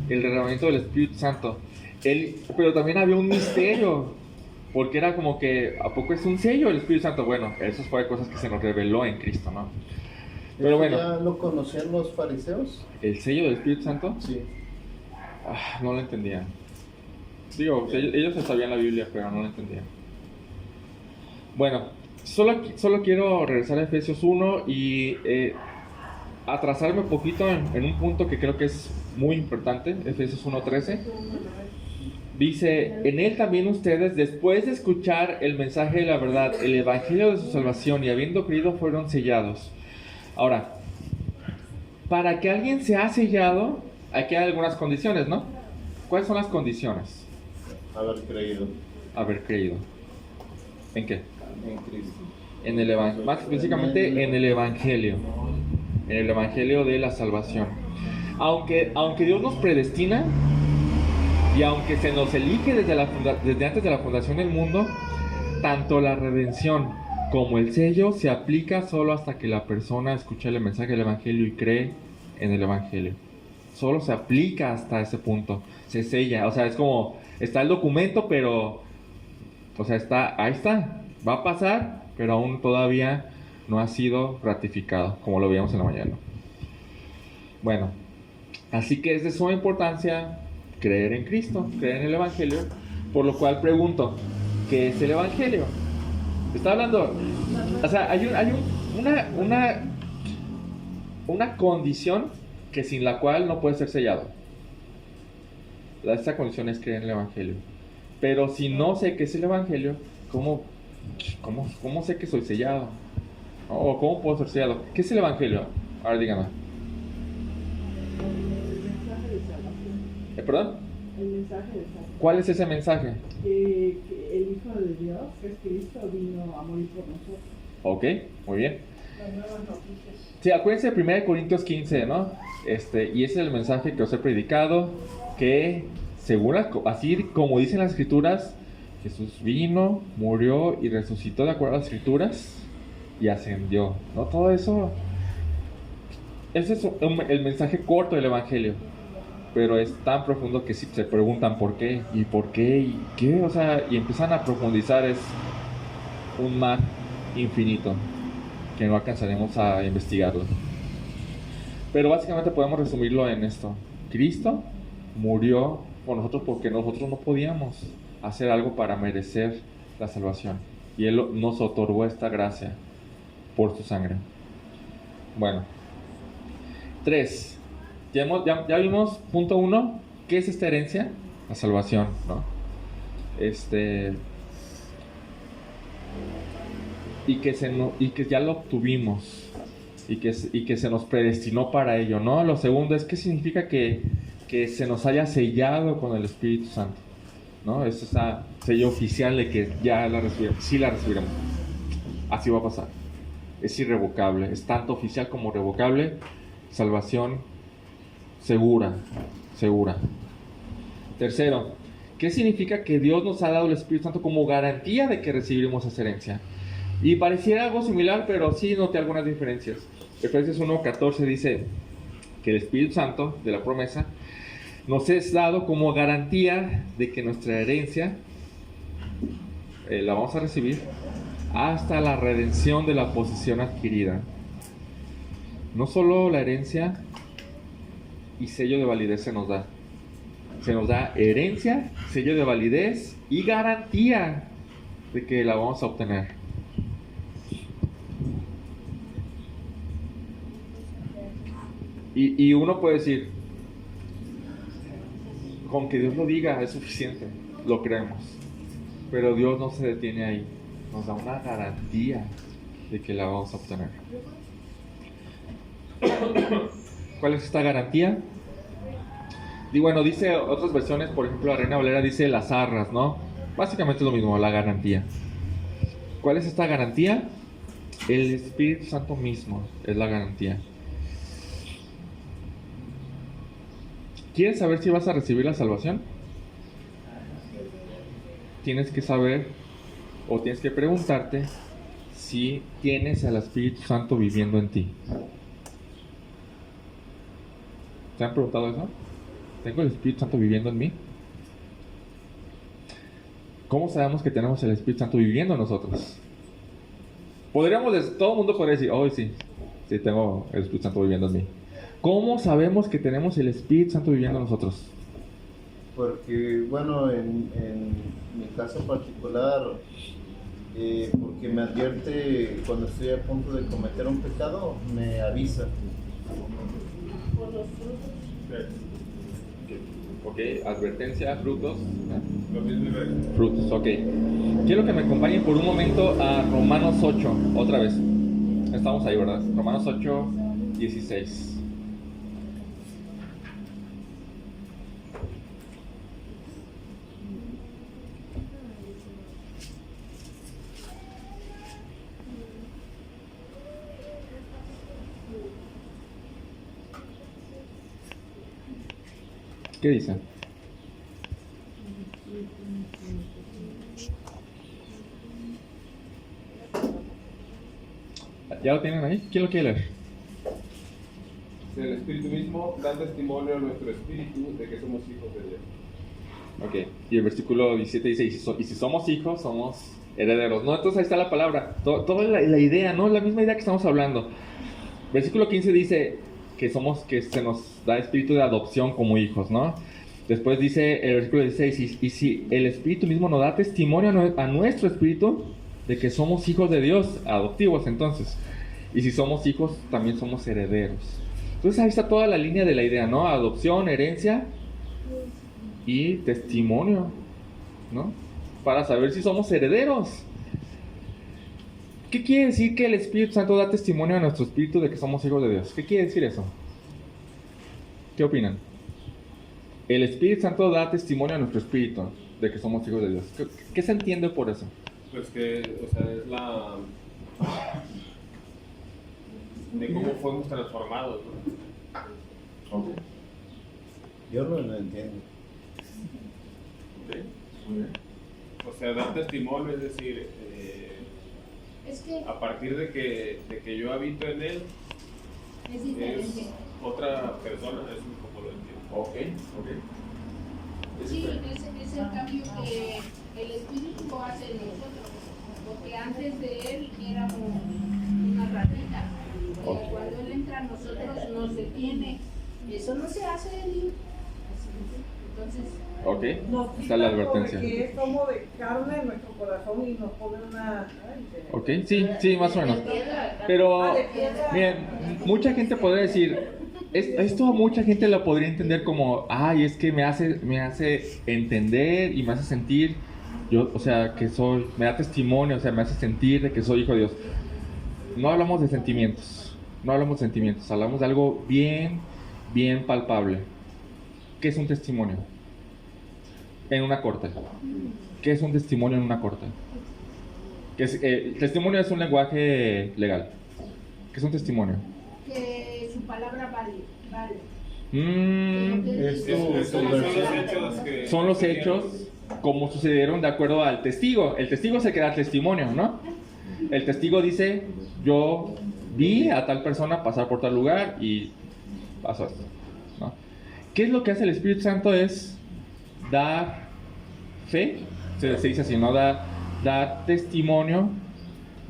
el derramamiento del Espíritu Santo. Pero también había un misterio, porque era como que, ¿a poco es un sello el Espíritu Santo? Bueno, eso fue cosas que se nos reveló en Cristo, ¿no? Pero bueno. ¿Ya lo conocían los fariseos? ¿El sello del Espíritu Santo? Sí. No lo entendían. Digo, ellos sabían la Biblia, pero no lo entendían. Bueno, solo quiero regresar a Efesios 1 y atrasarme un poquito en un punto que creo que es muy importante. Efesios 1:13 dice, en él también ustedes, después de escuchar el mensaje de la verdad, el evangelio de su salvación, y habiendo creído, fueron sellados. Ahora, para que alguien sea sellado, aquí hay algunas condiciones, ¿no? ¿Cuáles son las condiciones? Haber creído. ¿En qué? En Cristo. En el evangelio, más específicamente en el evangelio. En el evangelio de la salvación. Aunque Dios nos predestina y aunque se nos elige desde antes de la fundación del mundo, tanto la redención como el sello se aplica solo hasta que la persona escucha el mensaje del evangelio y cree en el evangelio. solo se aplica hasta ese punto, se sella, o sea, es como, está el documento, pero, o sea, ahí está, va a pasar, pero aún todavía no ha sido ratificado, como lo veíamos en la mañana. Bueno, así que es de suma importancia creer en Cristo, creer en el Evangelio, por lo cual pregunto, ¿qué es el Evangelio? Está hablando, o sea, hay una condición que sin la cual no puede ser sellado. Esta condición es creer en el Evangelio. Pero si no sé qué es el Evangelio, ¿cómo sé que soy sellado? ¿O cómo puedo ser sellado? ¿Qué es el Evangelio? Ahora díganme. El mensaje de salvación. ¿Perdón? El mensaje de salvación. ¿Cuál es ese mensaje? Que el Hijo de Dios, que es Cristo, vino a morir por nosotros. Ok, muy bien. Las nuevas noticias. Sí, acuérdense de 1 Corintios 15, ¿no? Y ese es el mensaje que os he predicado, que según así como dicen las Escrituras, Jesús vino, murió y resucitó de acuerdo a las Escrituras y ascendió, ¿no? Todo eso, ese es el mensaje corto del Evangelio, pero es tan profundo que si se preguntan por qué y qué, o sea, y empiezan a profundizar, es un mar infinito que no alcanzaremos a investigarlo. Pero básicamente podemos resumirlo en esto: Cristo murió por nosotros porque nosotros no podíamos hacer algo para merecer la salvación, y Él nos otorgó esta gracia por su sangre. Bueno, 3. Ya vimos, punto 1, ¿qué es esta herencia? La salvación, ¿no? Y que ya lo obtuvimos y que se nos predestinó para ello, ¿no? Lo segundo es, ¿qué significa que se nos haya sellado con el Espíritu Santo? ¿No? Es esa sello oficial de que ya la recibiremos, sí la recibiremos, así va a pasar, es irrevocable, es tanto oficial como revocable, salvación segura. Tercero, ¿qué significa que Dios nos ha dado el Espíritu Santo como garantía de que recibiremos esa herencia? Y pareciera algo similar, pero sí noté algunas diferencias. Efesios 1:14 dice que el Espíritu Santo de la promesa nos es dado como garantía de que nuestra herencia la vamos a recibir hasta la redención de la posesión adquirida. No solo la herencia y sello de validez se nos da herencia, sello de validez y garantía de que la vamos a obtener. Y uno puede decir, con que Dios lo diga es suficiente, lo creemos. Pero Dios no se detiene ahí, nos da una garantía de que la vamos a obtener. ¿Cuál es esta garantía? Y bueno, dice otras versiones, por ejemplo la Reina Valera dice las arras, ¿no? Básicamente es lo mismo, la garantía. ¿Cuál es esta garantía? El Espíritu Santo mismo es la garantía. ¿Quieres saber si vas a recibir la salvación? Tienes que saber, o tienes que preguntarte, si tienes al Espíritu Santo viviendo en ti. ¿Te han preguntado eso? ¿Tengo el Espíritu Santo viviendo en mí? ¿Cómo sabemos que tenemos el Espíritu Santo viviendo en nosotros? Todo el mundo podría decir, oh sí, tengo el Espíritu Santo viviendo en mí. ¿Cómo sabemos que tenemos el Espíritu Santo viviendo en nosotros? Porque, bueno, en mi caso particular, porque me advierte cuando estoy a punto de cometer un pecado, me avisa. Por los frutos. Ok, advertencia, frutos. Lo mismo iba a decir. Frutos, ok. Quiero que me acompañen por un momento a Romanos 8, otra vez. Estamos ahí, ¿verdad? Romanos 8, 16. ¿Qué dice? ¿Ya lo tienen ahí? ¿Quién lo quiere leer? El Espíritu mismo da testimonio a nuestro espíritu de que somos hijos de Dios. Ok, y el versículo 17 dice, y si somos hijos, somos herederos, ¿no? Entonces ahí está la palabra, toda la idea, ¿no? La misma idea que estamos hablando. Versículo 15 dice que se nos da espíritu de adopción como hijos, ¿no? Después dice el versículo 16, y si el Espíritu mismo nos da testimonio a nuestro espíritu de que somos hijos de Dios, adoptivos entonces, y si somos hijos, también somos herederos. Entonces ahí está toda la línea de la idea, ¿no? Adopción, herencia y testimonio, ¿no? Para saber si somos herederos. ¿Qué quiere decir que el Espíritu Santo da testimonio a nuestro espíritu de que somos hijos de Dios? ¿Qué quiere decir eso? ¿Qué opinan? El Espíritu Santo da testimonio a nuestro espíritu de que somos hijos de Dios. ¿Qué se entiende por eso? Pues que, o sea, es la... de cómo fuimos transformados, ¿no? Yo no lo entiendo. O sea, dar testimonio, es decir, Es que a partir de que yo habito en él, es diferente. es otra persona, es como lo entiendo. Sí, es el cambio que el Espíritu hace en nosotros. Porque antes de él éramos una ratita. Y cuando él entra a nosotros nos detiene. Eso no se hace, Eli. Entonces, Ok, Nos esta quita es la lo de advertencia. que es como de carne en nuestro corazón y nos pone una... ay, Ok, sí, más o menos. de piedra. Pero, de piedra. miren, mucha gente podría decir, esto a mucha gente lo podría entender como, ay, es que me hace entender y me hace sentir, o sea, me da testimonio, o sea, me hace sentir de que soy hijo de Dios. No hablamos de sentimientos, hablamos de algo bien palpable. ¿Qué es un testimonio? En una corte. ¿Qué es un testimonio en una corte? Testimonio es un lenguaje legal. ¿Qué es un testimonio? Que su palabra vale. Son los hechos como sucedieron de acuerdo al testigo. El testigo es el que da testimonio, ¿no? El testigo dice, yo vi a tal persona pasar por tal lugar y pasó esto, ¿no? ¿Qué es lo que hace el Espíritu Santo? Es dar fe, se dice así, ¿no? Da testimonio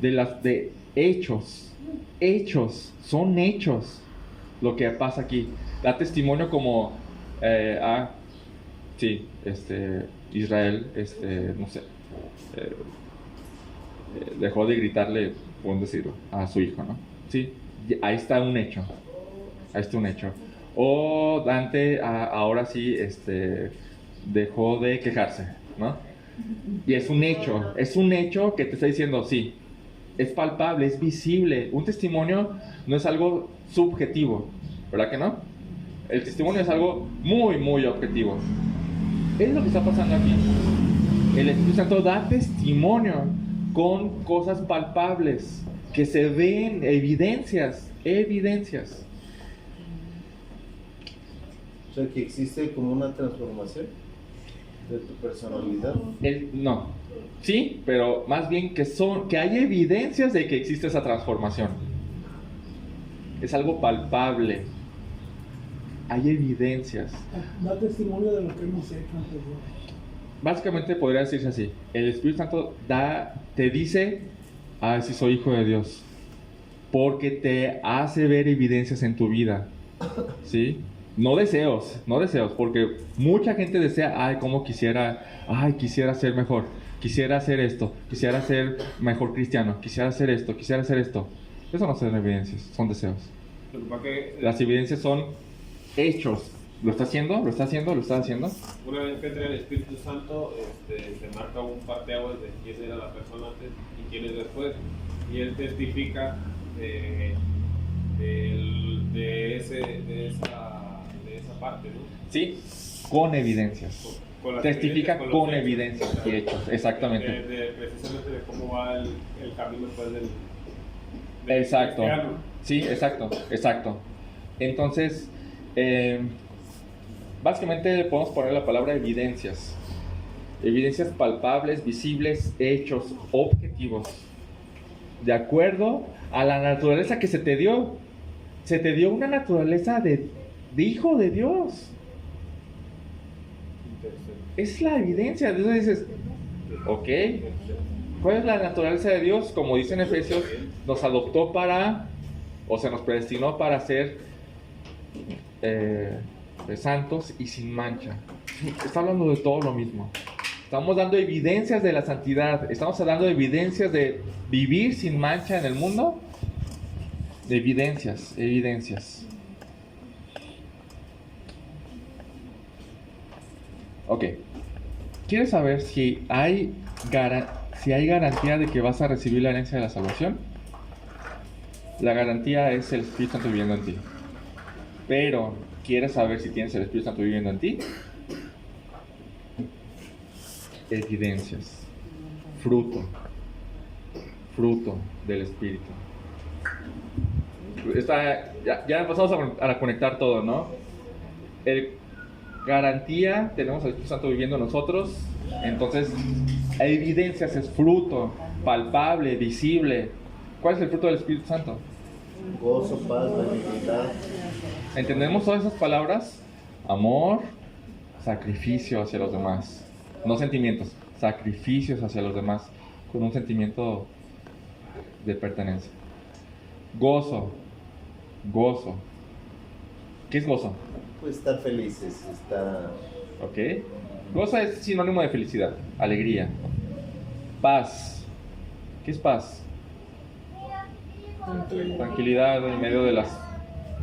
de hechos. Son hechos lo que pasa aquí. Da testimonio como, Israel, no sé, dejó de gritarle, por decirlo, a su hijo, ¿no? Sí, ahí está un hecho. O Dante, ahora sí, dejó de quejarse, ¿no? Y es un hecho que te está diciendo, sí, es palpable, es visible. Un testimonio no es algo subjetivo, ¿verdad que no? El testimonio es algo muy objetivo. Es lo que está pasando aquí. El Espíritu Santo da testimonio con cosas palpables, que se ven, evidencias. O sea, que existe como una transformación de tu personalidad. No, sí, pero más bien que hay evidencias de que existe esa transformación. Es algo palpable. Hay evidencias. Da testimonio de lo que hemos hecho anteriormente. Básicamente podría decirse así. El Espíritu Santo te dice, sí soy hijo de Dios. Porque te hace ver evidencias en tu vida. ¿Sí? No deseos, porque mucha gente desea, cómo quisiera ser mejor, quisiera hacer esto, quisiera ser mejor cristiano, quisiera hacer esto. Eso no son evidencias, son deseos. Las evidencias son hechos. ¿Lo está haciendo? Una vez que entra el Espíritu Santo, se marca un parteaguas de quién era la persona antes y quién es después. Y él testifica de esa parte, ¿no? Sí, con evidencias. Testifica con evidencias y hechos, exactamente. Precisamente de cómo va el camino después del Exacto. cristiano. Sí, exacto. Entonces, básicamente podemos poner la palabra evidencias. Evidencias palpables, visibles, hechos, objetivos. De acuerdo a la naturaleza que se te dio. Se te dio una naturaleza de hijo de Dios. Es la evidencia. Entonces dices, ok, ¿cuál es la naturaleza de Dios? Como dice en Efesios, nos adoptó para, o sea, nos predestinó para ser santos y sin mancha. Está hablando de todo lo mismo. Estamos dando evidencias de la santidad. Estamos dando evidencias de vivir sin mancha en el mundo. De evidencias. Ok. ¿Quieres saber si hay garantía de que vas a recibir la herencia de la salvación? La garantía es el Espíritu Santo viviendo en ti. Pero, ¿quieres saber si tienes el Espíritu Santo viviendo en ti? Evidencias. Fruto del Espíritu. Ya empezamos a conectar todo, ¿no? Garantía, tenemos al Espíritu Santo viviendo en nosotros. Entonces, evidencias es fruto palpable, visible. ¿Cuál es el fruto del Espíritu Santo? Gozo, paz, benignidad. ¿Entendemos todas esas palabras? Amor, sacrificio hacia los demás. No sentimientos, sacrificios hacia los demás, con un sentimiento de pertenencia. Gozo. ¿Qué es gozo? Pues estar felices, estar... ¿Ok? Gozo es sinónimo de felicidad, alegría. Paz. ¿Qué es paz? Tranquilidad en medio de los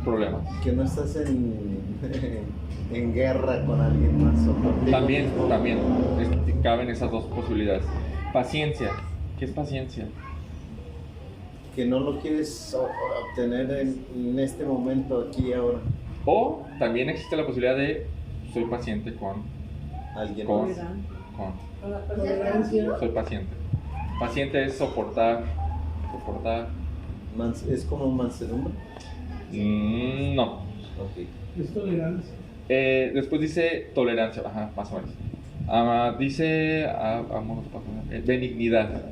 problemas. Que no estás en guerra con alguien más o contigo También mismo. caben esas dos posibilidades. Paciencia. ¿Qué es paciencia? Que no lo quieres obtener en este momento, aquí y ahora. O también existe la posibilidad de soy paciente con Alguien Con- más. Tolerancia. soy paciente. Paciente es soportar. ¿Es como mansedumbre? No. Ok. Es tolerancia. Después dice tolerancia, ajá, más o menos. Dice benignidad.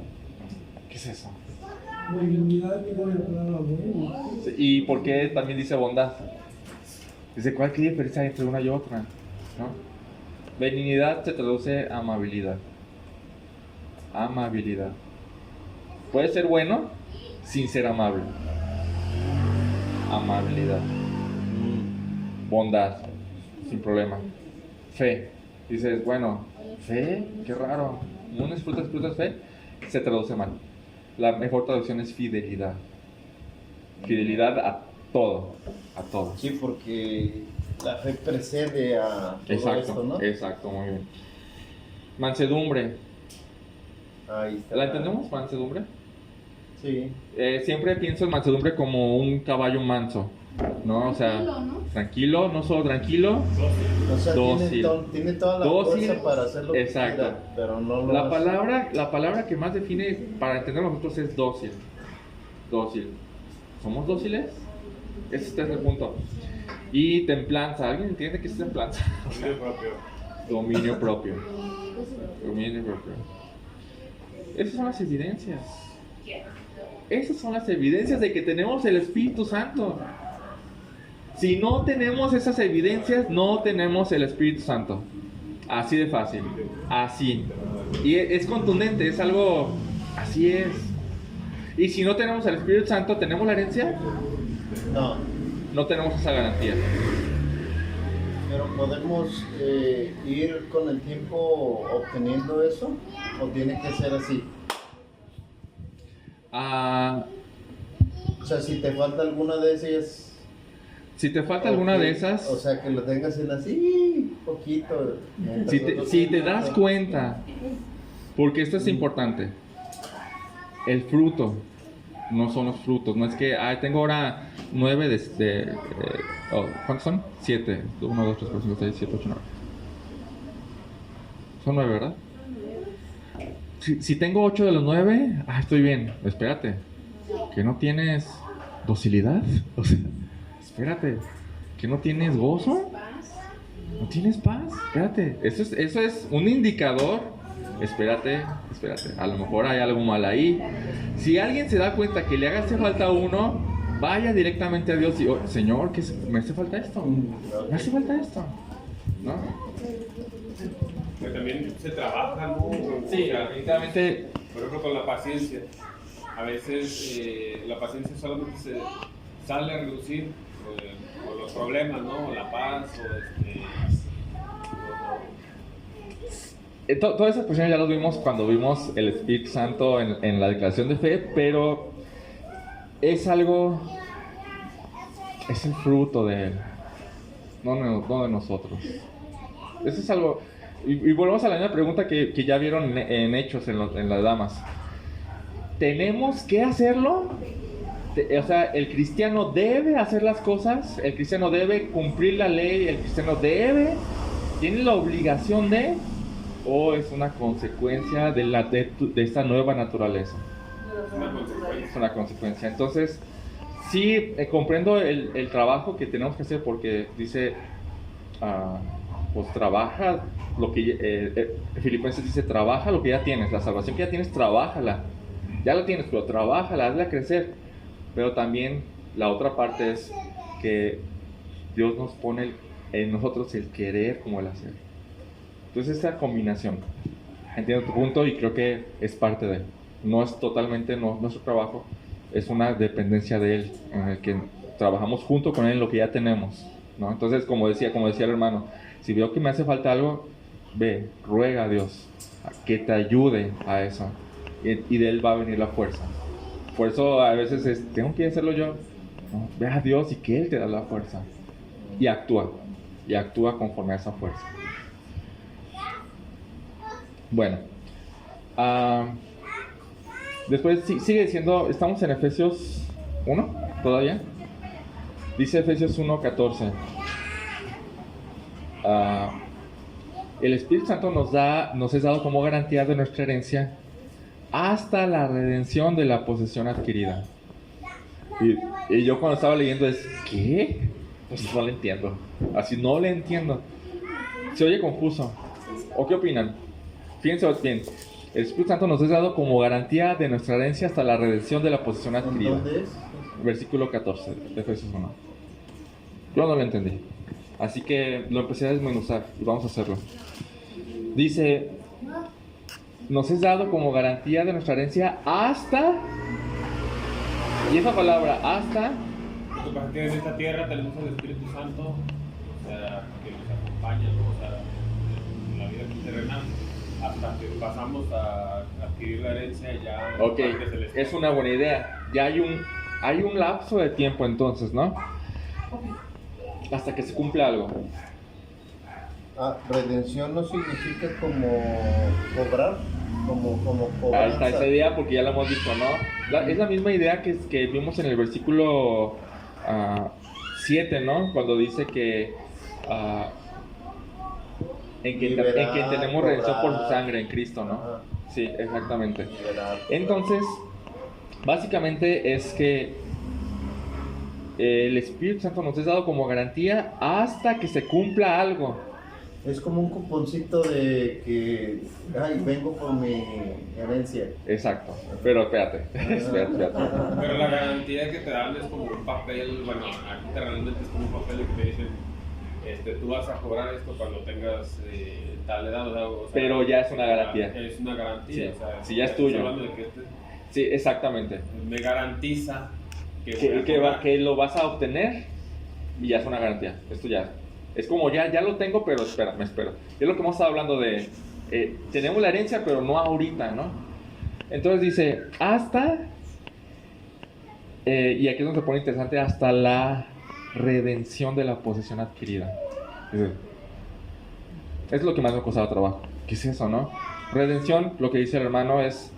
¿Qué es eso? Benignidad viene de la palabra bueno. ¿Y por qué también dice bondad? Dice, ¿cuál es la diferencia entre una y otra? ¿No? Benignidad se traduce a amabilidad. Amabilidad. Puede ser bueno sin ser amable. Amabilidad. Bondad, sin problema. Fe. Dices, bueno, fe, qué raro. Unas frutas, fe, se traduce mal. La mejor traducción es fidelidad. Fidelidad a todo. Sí, porque la fe precede a todo esto, ¿no? Exacto, muy bien. Mansedumbre. Ahí está. ¿La entendemos, mansedumbre? Sí. Siempre pienso en mansedumbre como un caballo manso, ¿no? O sea, Tranquilo, ¿no? tranquilo, no solo tranquilo. O sea, Dócil. tiene toda la Dócil. fuerza para hacer lo que Exacto. quiera, pero no lo La hace. palabra que más define para entender nosotros es dócil. Dócil. ¿Somos dóciles? Ese es el punto. Y templanza. ¿Alguien entiende qué es templanza? Dominio propio. Dominio propio. Esas son las evidencias. Esas son las evidencias de que tenemos el Espíritu Santo. Si no tenemos esas evidencias, no tenemos el Espíritu Santo. Así de fácil. Así. Y es contundente, es algo... Así es. Y si no tenemos el Espíritu Santo, ¿tenemos la herencia? No, No tenemos esa garantía. pero podemos ir con el tiempo obteniendo eso, o tiene que ser así. O sea, si te falta alguna de esas. Si te falta alguna ok, de esas... O sea, que lo tengas en así, poquito. Si te das cuenta, porque esto es importante, el fruto no son los frutos, no es que tengo ahora 9 ¿cuántos son? 7, 1, 2, 3, 4, 5, 6, 7, 8, 9. Son 9, ¿verdad? Si tengo 8 de los 9, estoy bien. Espérate, que no tienes docilidad, o sea, espérate, que no tienes gozo. ¿No tienes paz? Espérate, eso es un indicador. Espérate, a lo mejor hay algo mal ahí. Si alguien se da cuenta que le hace falta uno, vaya directamente a Dios y, "Oh, Señor, me hace falta esto, me hace falta esto", ¿no? Pero también se trabaja, ¿no? Sí, O sea, definitivamente. por ejemplo, con la paciencia. A veces la paciencia solamente se sale a reducir por los problemas, ¿no? O la paz, Todas esas cuestiones ya las vimos cuando vimos el Espíritu Santo en la declaración de fe, pero es algo, es el fruto de Él, no de nosotros. Eso es algo, y volvemos a la misma pregunta que ya vieron en Hechos, en las damas. ¿Tenemos que hacerlo? O sea, el cristiano debe hacer las cosas, el cristiano debe cumplir la ley, el cristiano tiene la obligación de, o es una consecuencia de esta nueva naturaleza. Es una consecuencia. Entonces, sí, comprendo el trabajo que tenemos que hacer, porque dice, pues trabaja lo que Filipenses dice, trabaja lo que ya tienes, la salvación que ya tienes, trabájala. Ya la tienes, pero trabájala, hazla crecer. Pero también la otra parte es que Dios nos pone en nosotros el querer como el hacer. Entonces esa combinación, entiendo tu punto y creo que es parte de él. No es totalmente nuestro trabajo, es una dependencia de él, en el que trabajamos junto con él en lo que ya tenemos, ¿no? Entonces, como decía el hermano, si veo que me hace falta algo, ve, ruega a Dios que te ayude a eso, y de él va a venir la fuerza. Por eso a veces tengo que hacerlo yo, ¿no? Ve a Dios y que él te da la fuerza y actúa conforme a esa fuerza. Bueno, después sigue diciendo, estamos en Efesios 1 todavía. Dice Efesios 1:14. El Espíritu Santo nos es dado como garantía de nuestra herencia hasta la redención de la posesión adquirida. Y yo cuando estaba leyendo ¿qué? Pues no le entiendo. Así no le entiendo. Se oye confuso. ¿O qué opinan? Fíjense bien. El Espíritu Santo nos es dado como garantía de nuestra herencia hasta la redención de la posesión adquirida. ¿Dónde es? Versículo 14 de Efesios 1. Yo no lo entendí. Así que lo empecé a desmenuzar y vamos a hacerlo. Dice, nos es dado como garantía de nuestra herencia hasta, y esa palabra hasta, lo que pasa es que en esta tierra tenemos el Espíritu Santo, o sea, que nos acompaña, ¿no? O sea, en la vida terrenal, hasta que pasamos a adquirir la herencia ya. Ok, es una buena idea. Ya hay un lapso de tiempo entonces, ¿no? Hasta que se cumple algo. Redención no significa como cobrar, como cobrar. Ahí está esa idea, porque ya la hemos visto, ¿no? Es la misma idea que vimos en el versículo 7, ¿no? Cuando dice que en que tenemos redención por su sangre en Cristo, ¿no? Ajá. Sí, exactamente. Liberar. Entonces, básicamente es que el Espíritu Santo nos es dado como garantía hasta que se cumpla algo. Es como un cuponcito de que, vengo por mi herencia. Exacto. Pero espérate. Pero la garantía que te dan es como un papel, bueno, aquí realmente es como un papel que te dicen, tú vas a cobrar esto cuando tengas tal edad, o sea, pero ya es una garantía. Es una garantía, Sí, o sea, sí, ya es tuyo. hablando de que Sí, exactamente. me garantiza que Que lo vas a obtener y ya es una garantía. Esto ya es como ya lo tengo, pero me espero. Es lo que hemos estado hablando de tenemos la herencia, pero no ahorita, ¿no? Entonces dice hasta y aquí es donde se pone interesante, hasta la redención de la posesión adquirida. Es lo que más me ha costado trabajo. ¿Qué es eso, no? Redención, lo que dice el hermano es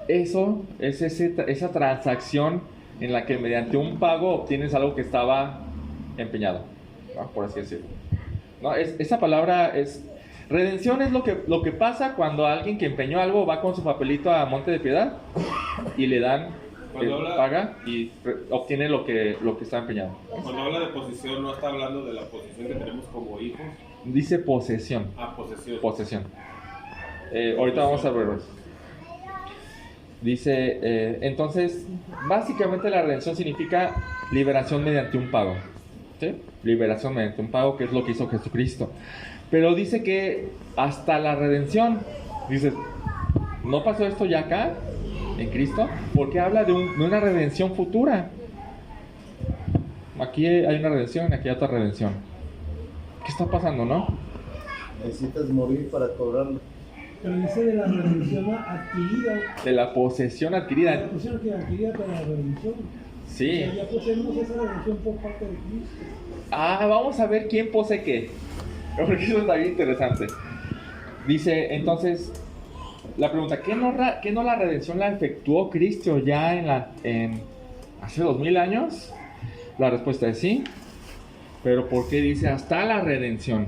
eso es esa transacción en la que mediante un pago obtienes algo que estaba empeñado, ¿no? Por así decirlo, ¿no? Esa palabra es redención. Es lo que pasa cuando alguien que empeñó algo va con su papelito a Monte de Piedad y le dan paga y obtiene lo que está empeñado. Cuando habla de posesión no está hablando de la posesión que tenemos como hijos. Dice posesión. Posesión. Posesión. Ahorita vamos a ver eso. Dice, entonces, básicamente la redención significa liberación mediante un pago. ¿Sí? Liberación mediante un pago, que es lo que hizo Jesucristo. Pero dice que hasta la redención, dices, ¿no pasó esto ya acá, en Cristo? Porque habla de una redención futura. Aquí hay una redención, aquí hay otra redención. ¿Qué está pasando, no? Necesitas morir para cobrarlo. Pero dice de la redención adquirida. De la posesión adquirida. La posesión que adquirida para la redención. Sí. O sea, ya poseemos esa redención por parte de Cristo. Vamos a ver quién posee qué. Porque eso está bien interesante. Dice, entonces, la pregunta, ¿qué no la redención la efectuó Cristo ya hace 2000 años? La respuesta es sí. Pero ¿por qué dice hasta la redención?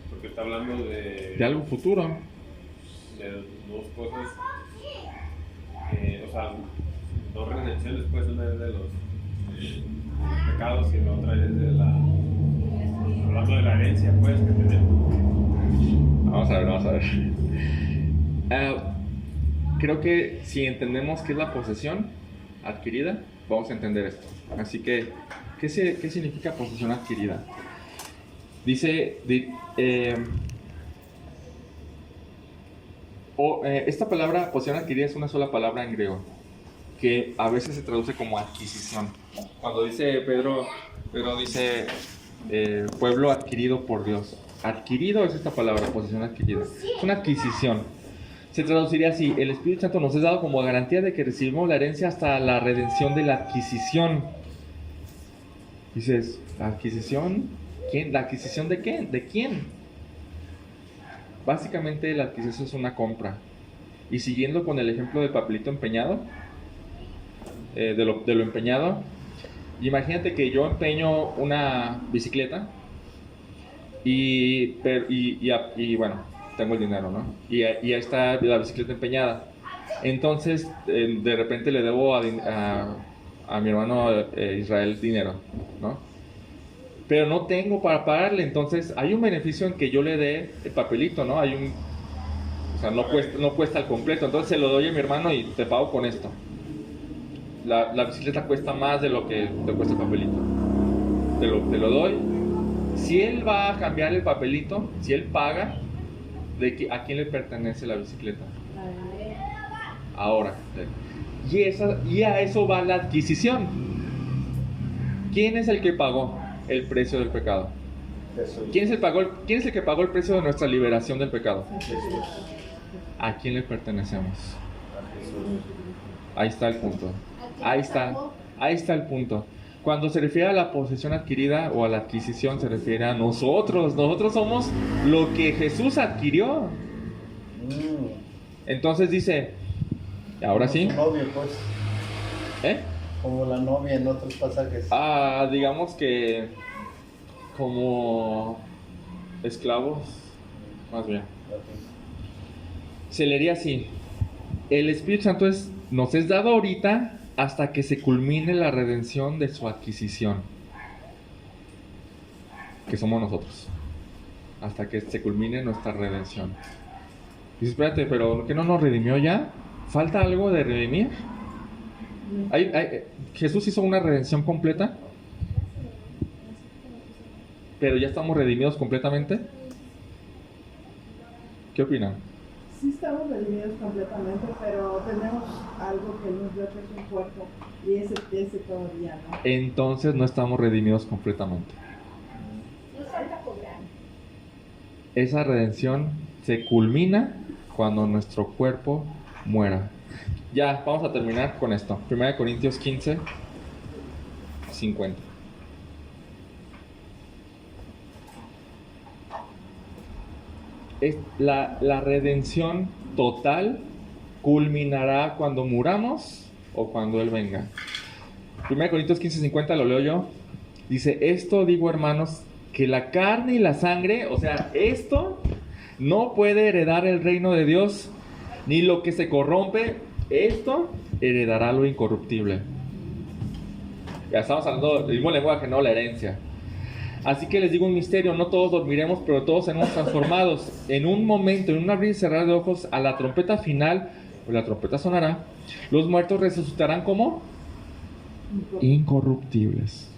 Porque está hablando De algo futuro. de dos cosas, o sea, dos redenciones, pues una es de los pecados y la otra es hablando de la herencia, pues, que tenemos. Vamos a ver. Creo que si entendemos qué es la posesión adquirida, vamos a entender esto. Así que, ¿qué significa posesión adquirida? Dice, esta palabra posesión adquirida es una sola palabra en griego, que a veces se traduce como adquisición. Cuando dice Pedro dice pueblo adquirido por Dios. Adquirido es esta palabra, posesión adquirida. Es una adquisición. Se traduciría así: el Espíritu Santo nos es dado como garantía de que recibimos la herencia hasta la redención de la adquisición. Dices, ¿la adquisición? ¿Quién? ¿La adquisición de qué? ¿De quién? Básicamente la adquisición es una compra. Y siguiendo con el ejemplo del papelito empeñado, de lo empeñado, imagínate que yo empeño una bicicleta y bueno, tengo el dinero, ¿no? Y ahí está la bicicleta empeñada. Entonces, de repente le debo a mi hermano Israel dinero, ¿no? Pero no tengo para pagarle. Entonces hay un beneficio en que yo le dé el papelito, ¿no? O sea, no cuesta al completo. Entonces se lo doy a mi hermano y te pago con esto. La bicicleta cuesta más de lo que te cuesta el papelito. Te lo doy. Si él va a cambiar el papelito, si él paga, ¿a quién le pertenece la bicicleta? Ahora. Y a eso va la adquisición. ¿Quién es el que pagó el precio del pecado? Jesús. ¿Quién es el que pagó el precio de nuestra liberación del pecado? Jesús. ¿A quién le pertenecemos? A Jesús. Ahí está el punto. Ahí está el punto. Cuando se refiere a la posesión adquirida o a la adquisición, se refiere a nosotros. Nosotros somos lo que Jesús adquirió. Entonces dice, ahora sí. Como su novio, pues. ¿Eh? Como la novia en otros pasajes. Digamos que como esclavos, más bien. Se leería así: el Espíritu Santo nos es dado ahorita hasta que se culmine la redención de su adquisición, que somos nosotros, hasta que se culmine nuestra redención. Dice, espérate, pero ¿qué no nos redimió ya? ¿Falta algo de redimir? Jesús hizo una redención completa, pero ya estamos redimidos completamente. ¿Qué opinan? Sí estamos redimidos completamente, pero tenemos algo que nos dio, que es un cuerpo, y ese todavía no. Entonces no estamos redimidos completamente. Nos falta cobrar. Esa redención se culmina cuando nuestro cuerpo muera. Ya, vamos a terminar con esto. 1 Corintios 15, 50. La redención total culminará cuando muramos o cuando Él venga. 1 Corintios 15, 50, lo leo yo. Dice, esto digo, hermanos, que la carne y la sangre, o sea, esto no puede heredar el reino de Dios, ni lo que se corrompe, esto heredará lo incorruptible. Ya estamos hablando del mismo lenguaje, no la herencia. Así que les digo un misterio: no todos dormiremos, pero todos seremos transformados en un momento, en un abrir y cerrar de ojos, a la trompeta final, la trompeta sonará, los muertos resucitarán como incorruptibles.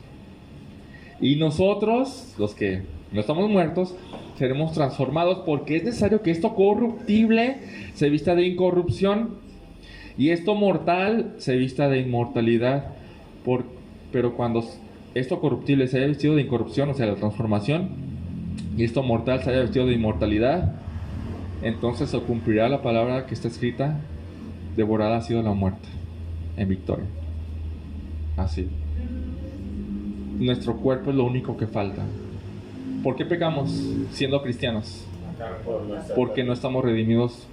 Y nosotros, los que no estamos muertos, seremos transformados, porque es necesario que esto corruptible se vista de incorrupción y esto mortal se vista de inmortalidad. Pero cuando esto corruptible se haya vestido de incorrupción, o sea, la transformación, y esto mortal se haya vestido de inmortalidad, entonces se cumplirá la palabra que está escrita: devorada ha sido la muerte en victoria. Así. Nuestro cuerpo es lo único que falta. ¿Por qué pecamos siendo cristianos? Porque no estamos redimidos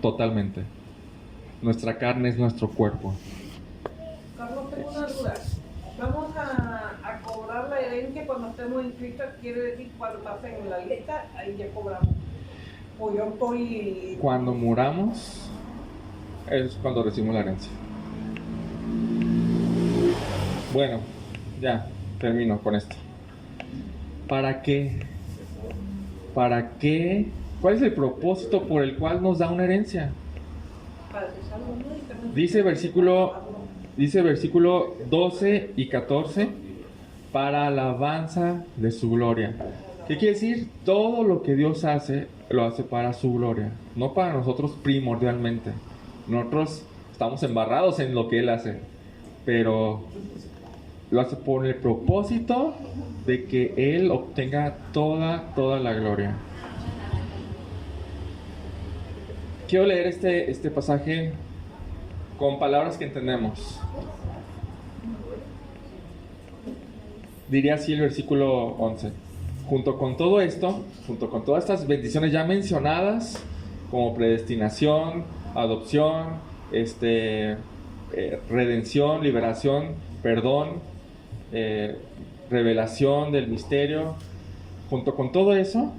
totalmente. Nuestra carne es nuestro cuerpo. Carlos, tengo una duda. Vamos a cobrar la herencia cuando estemos en Cristo, quiere decir cuando pasen en la lista, ahí ya cobramos. O yo estoy... Cuando muramos es cuando recibimos la herencia. Bueno, ya termino con esto. ¿Para qué? ¿Para qué? ¿Cuál es el propósito por el cual nos da una herencia? Para que salga uno y también- Dice versículo 12 y 14, para alabanza de su gloria. ¿Qué quiere decir? Todo lo que Dios hace, lo hace para su gloria, no para nosotros primordialmente. Nosotros estamos embarrados en lo que Él hace, pero lo hace por el propósito de que Él obtenga toda la gloria. Quiero leer este pasaje con palabras que entendemos. Diría así el versículo 11. Junto con todo esto, junto con todas estas bendiciones ya mencionadas, como predestinación, adopción, redención, liberación, perdón, revelación del misterio, junto con todo eso,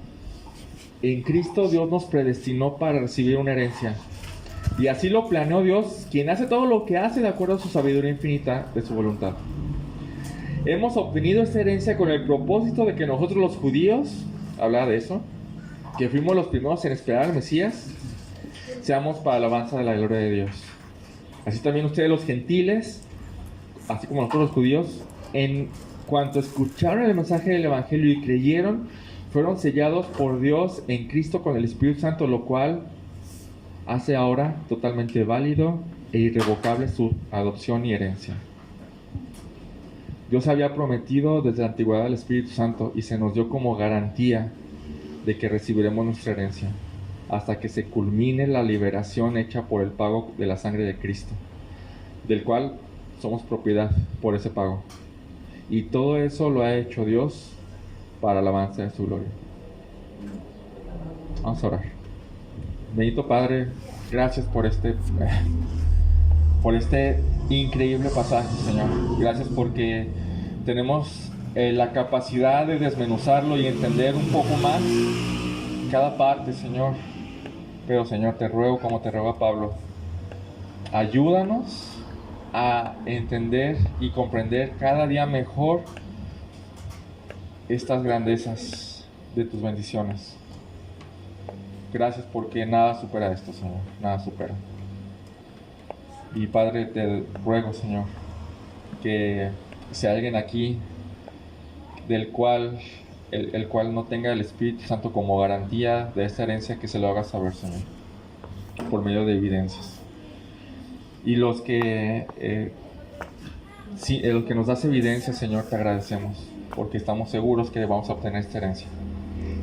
en Cristo Dios nos predestinó para recibir una herencia. Y así lo planeó Dios, quien hace todo lo que hace de acuerdo a su sabiduría infinita de su voluntad. Hemos obtenido esta herencia con el propósito de que nosotros los judíos, hablaba de eso, que fuimos los primeros en esperar al Mesías, seamos para alabanza de la gloria de Dios. Así también ustedes los gentiles, así como nosotros los judíos, en cuanto escucharon el mensaje del Evangelio y creyeron, fueron sellados por Dios en Cristo con el Espíritu Santo, lo cual hace ahora totalmente válido e irrevocable su adopción y herencia. Dios había prometido desde la antigüedad el Espíritu Santo y se nos dio como garantía de que recibiremos nuestra herencia hasta que se culmine la liberación hecha por el pago de la sangre de Cristo, del cual somos propiedad por ese pago. Y todo eso lo ha hecho Dios para la alabanza de su gloria. Vamos a orar. Bendito Padre, gracias por este increíble pasaje, Señor. Gracias porque tenemos la capacidad de desmenuzarlo y entender un poco más cada parte, Señor. Pero, Señor, te ruego, como te ruego a Pablo, ayúdanos a entender y comprender cada día mejor estas grandezas de tus bendiciones. Gracias porque nada supera esto, Señor, nada supera. Y Padre, te ruego, Señor, que si hay alguien aquí del cual el cual no tenga el Espíritu Santo como garantía de esta herencia, que se lo haga saber, Señor, por medio de evidencias. Y los que el que nos das evidencias, Señor, te agradecemos, porque estamos seguros que vamos a obtener esta herencia.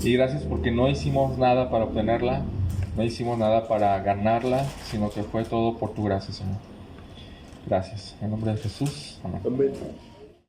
Y gracias porque no hicimos nada para obtenerla, no hicimos nada para ganarla, sino que fue todo por tu gracia, Señor. Gracias. En nombre de Jesús. Amén. Amén.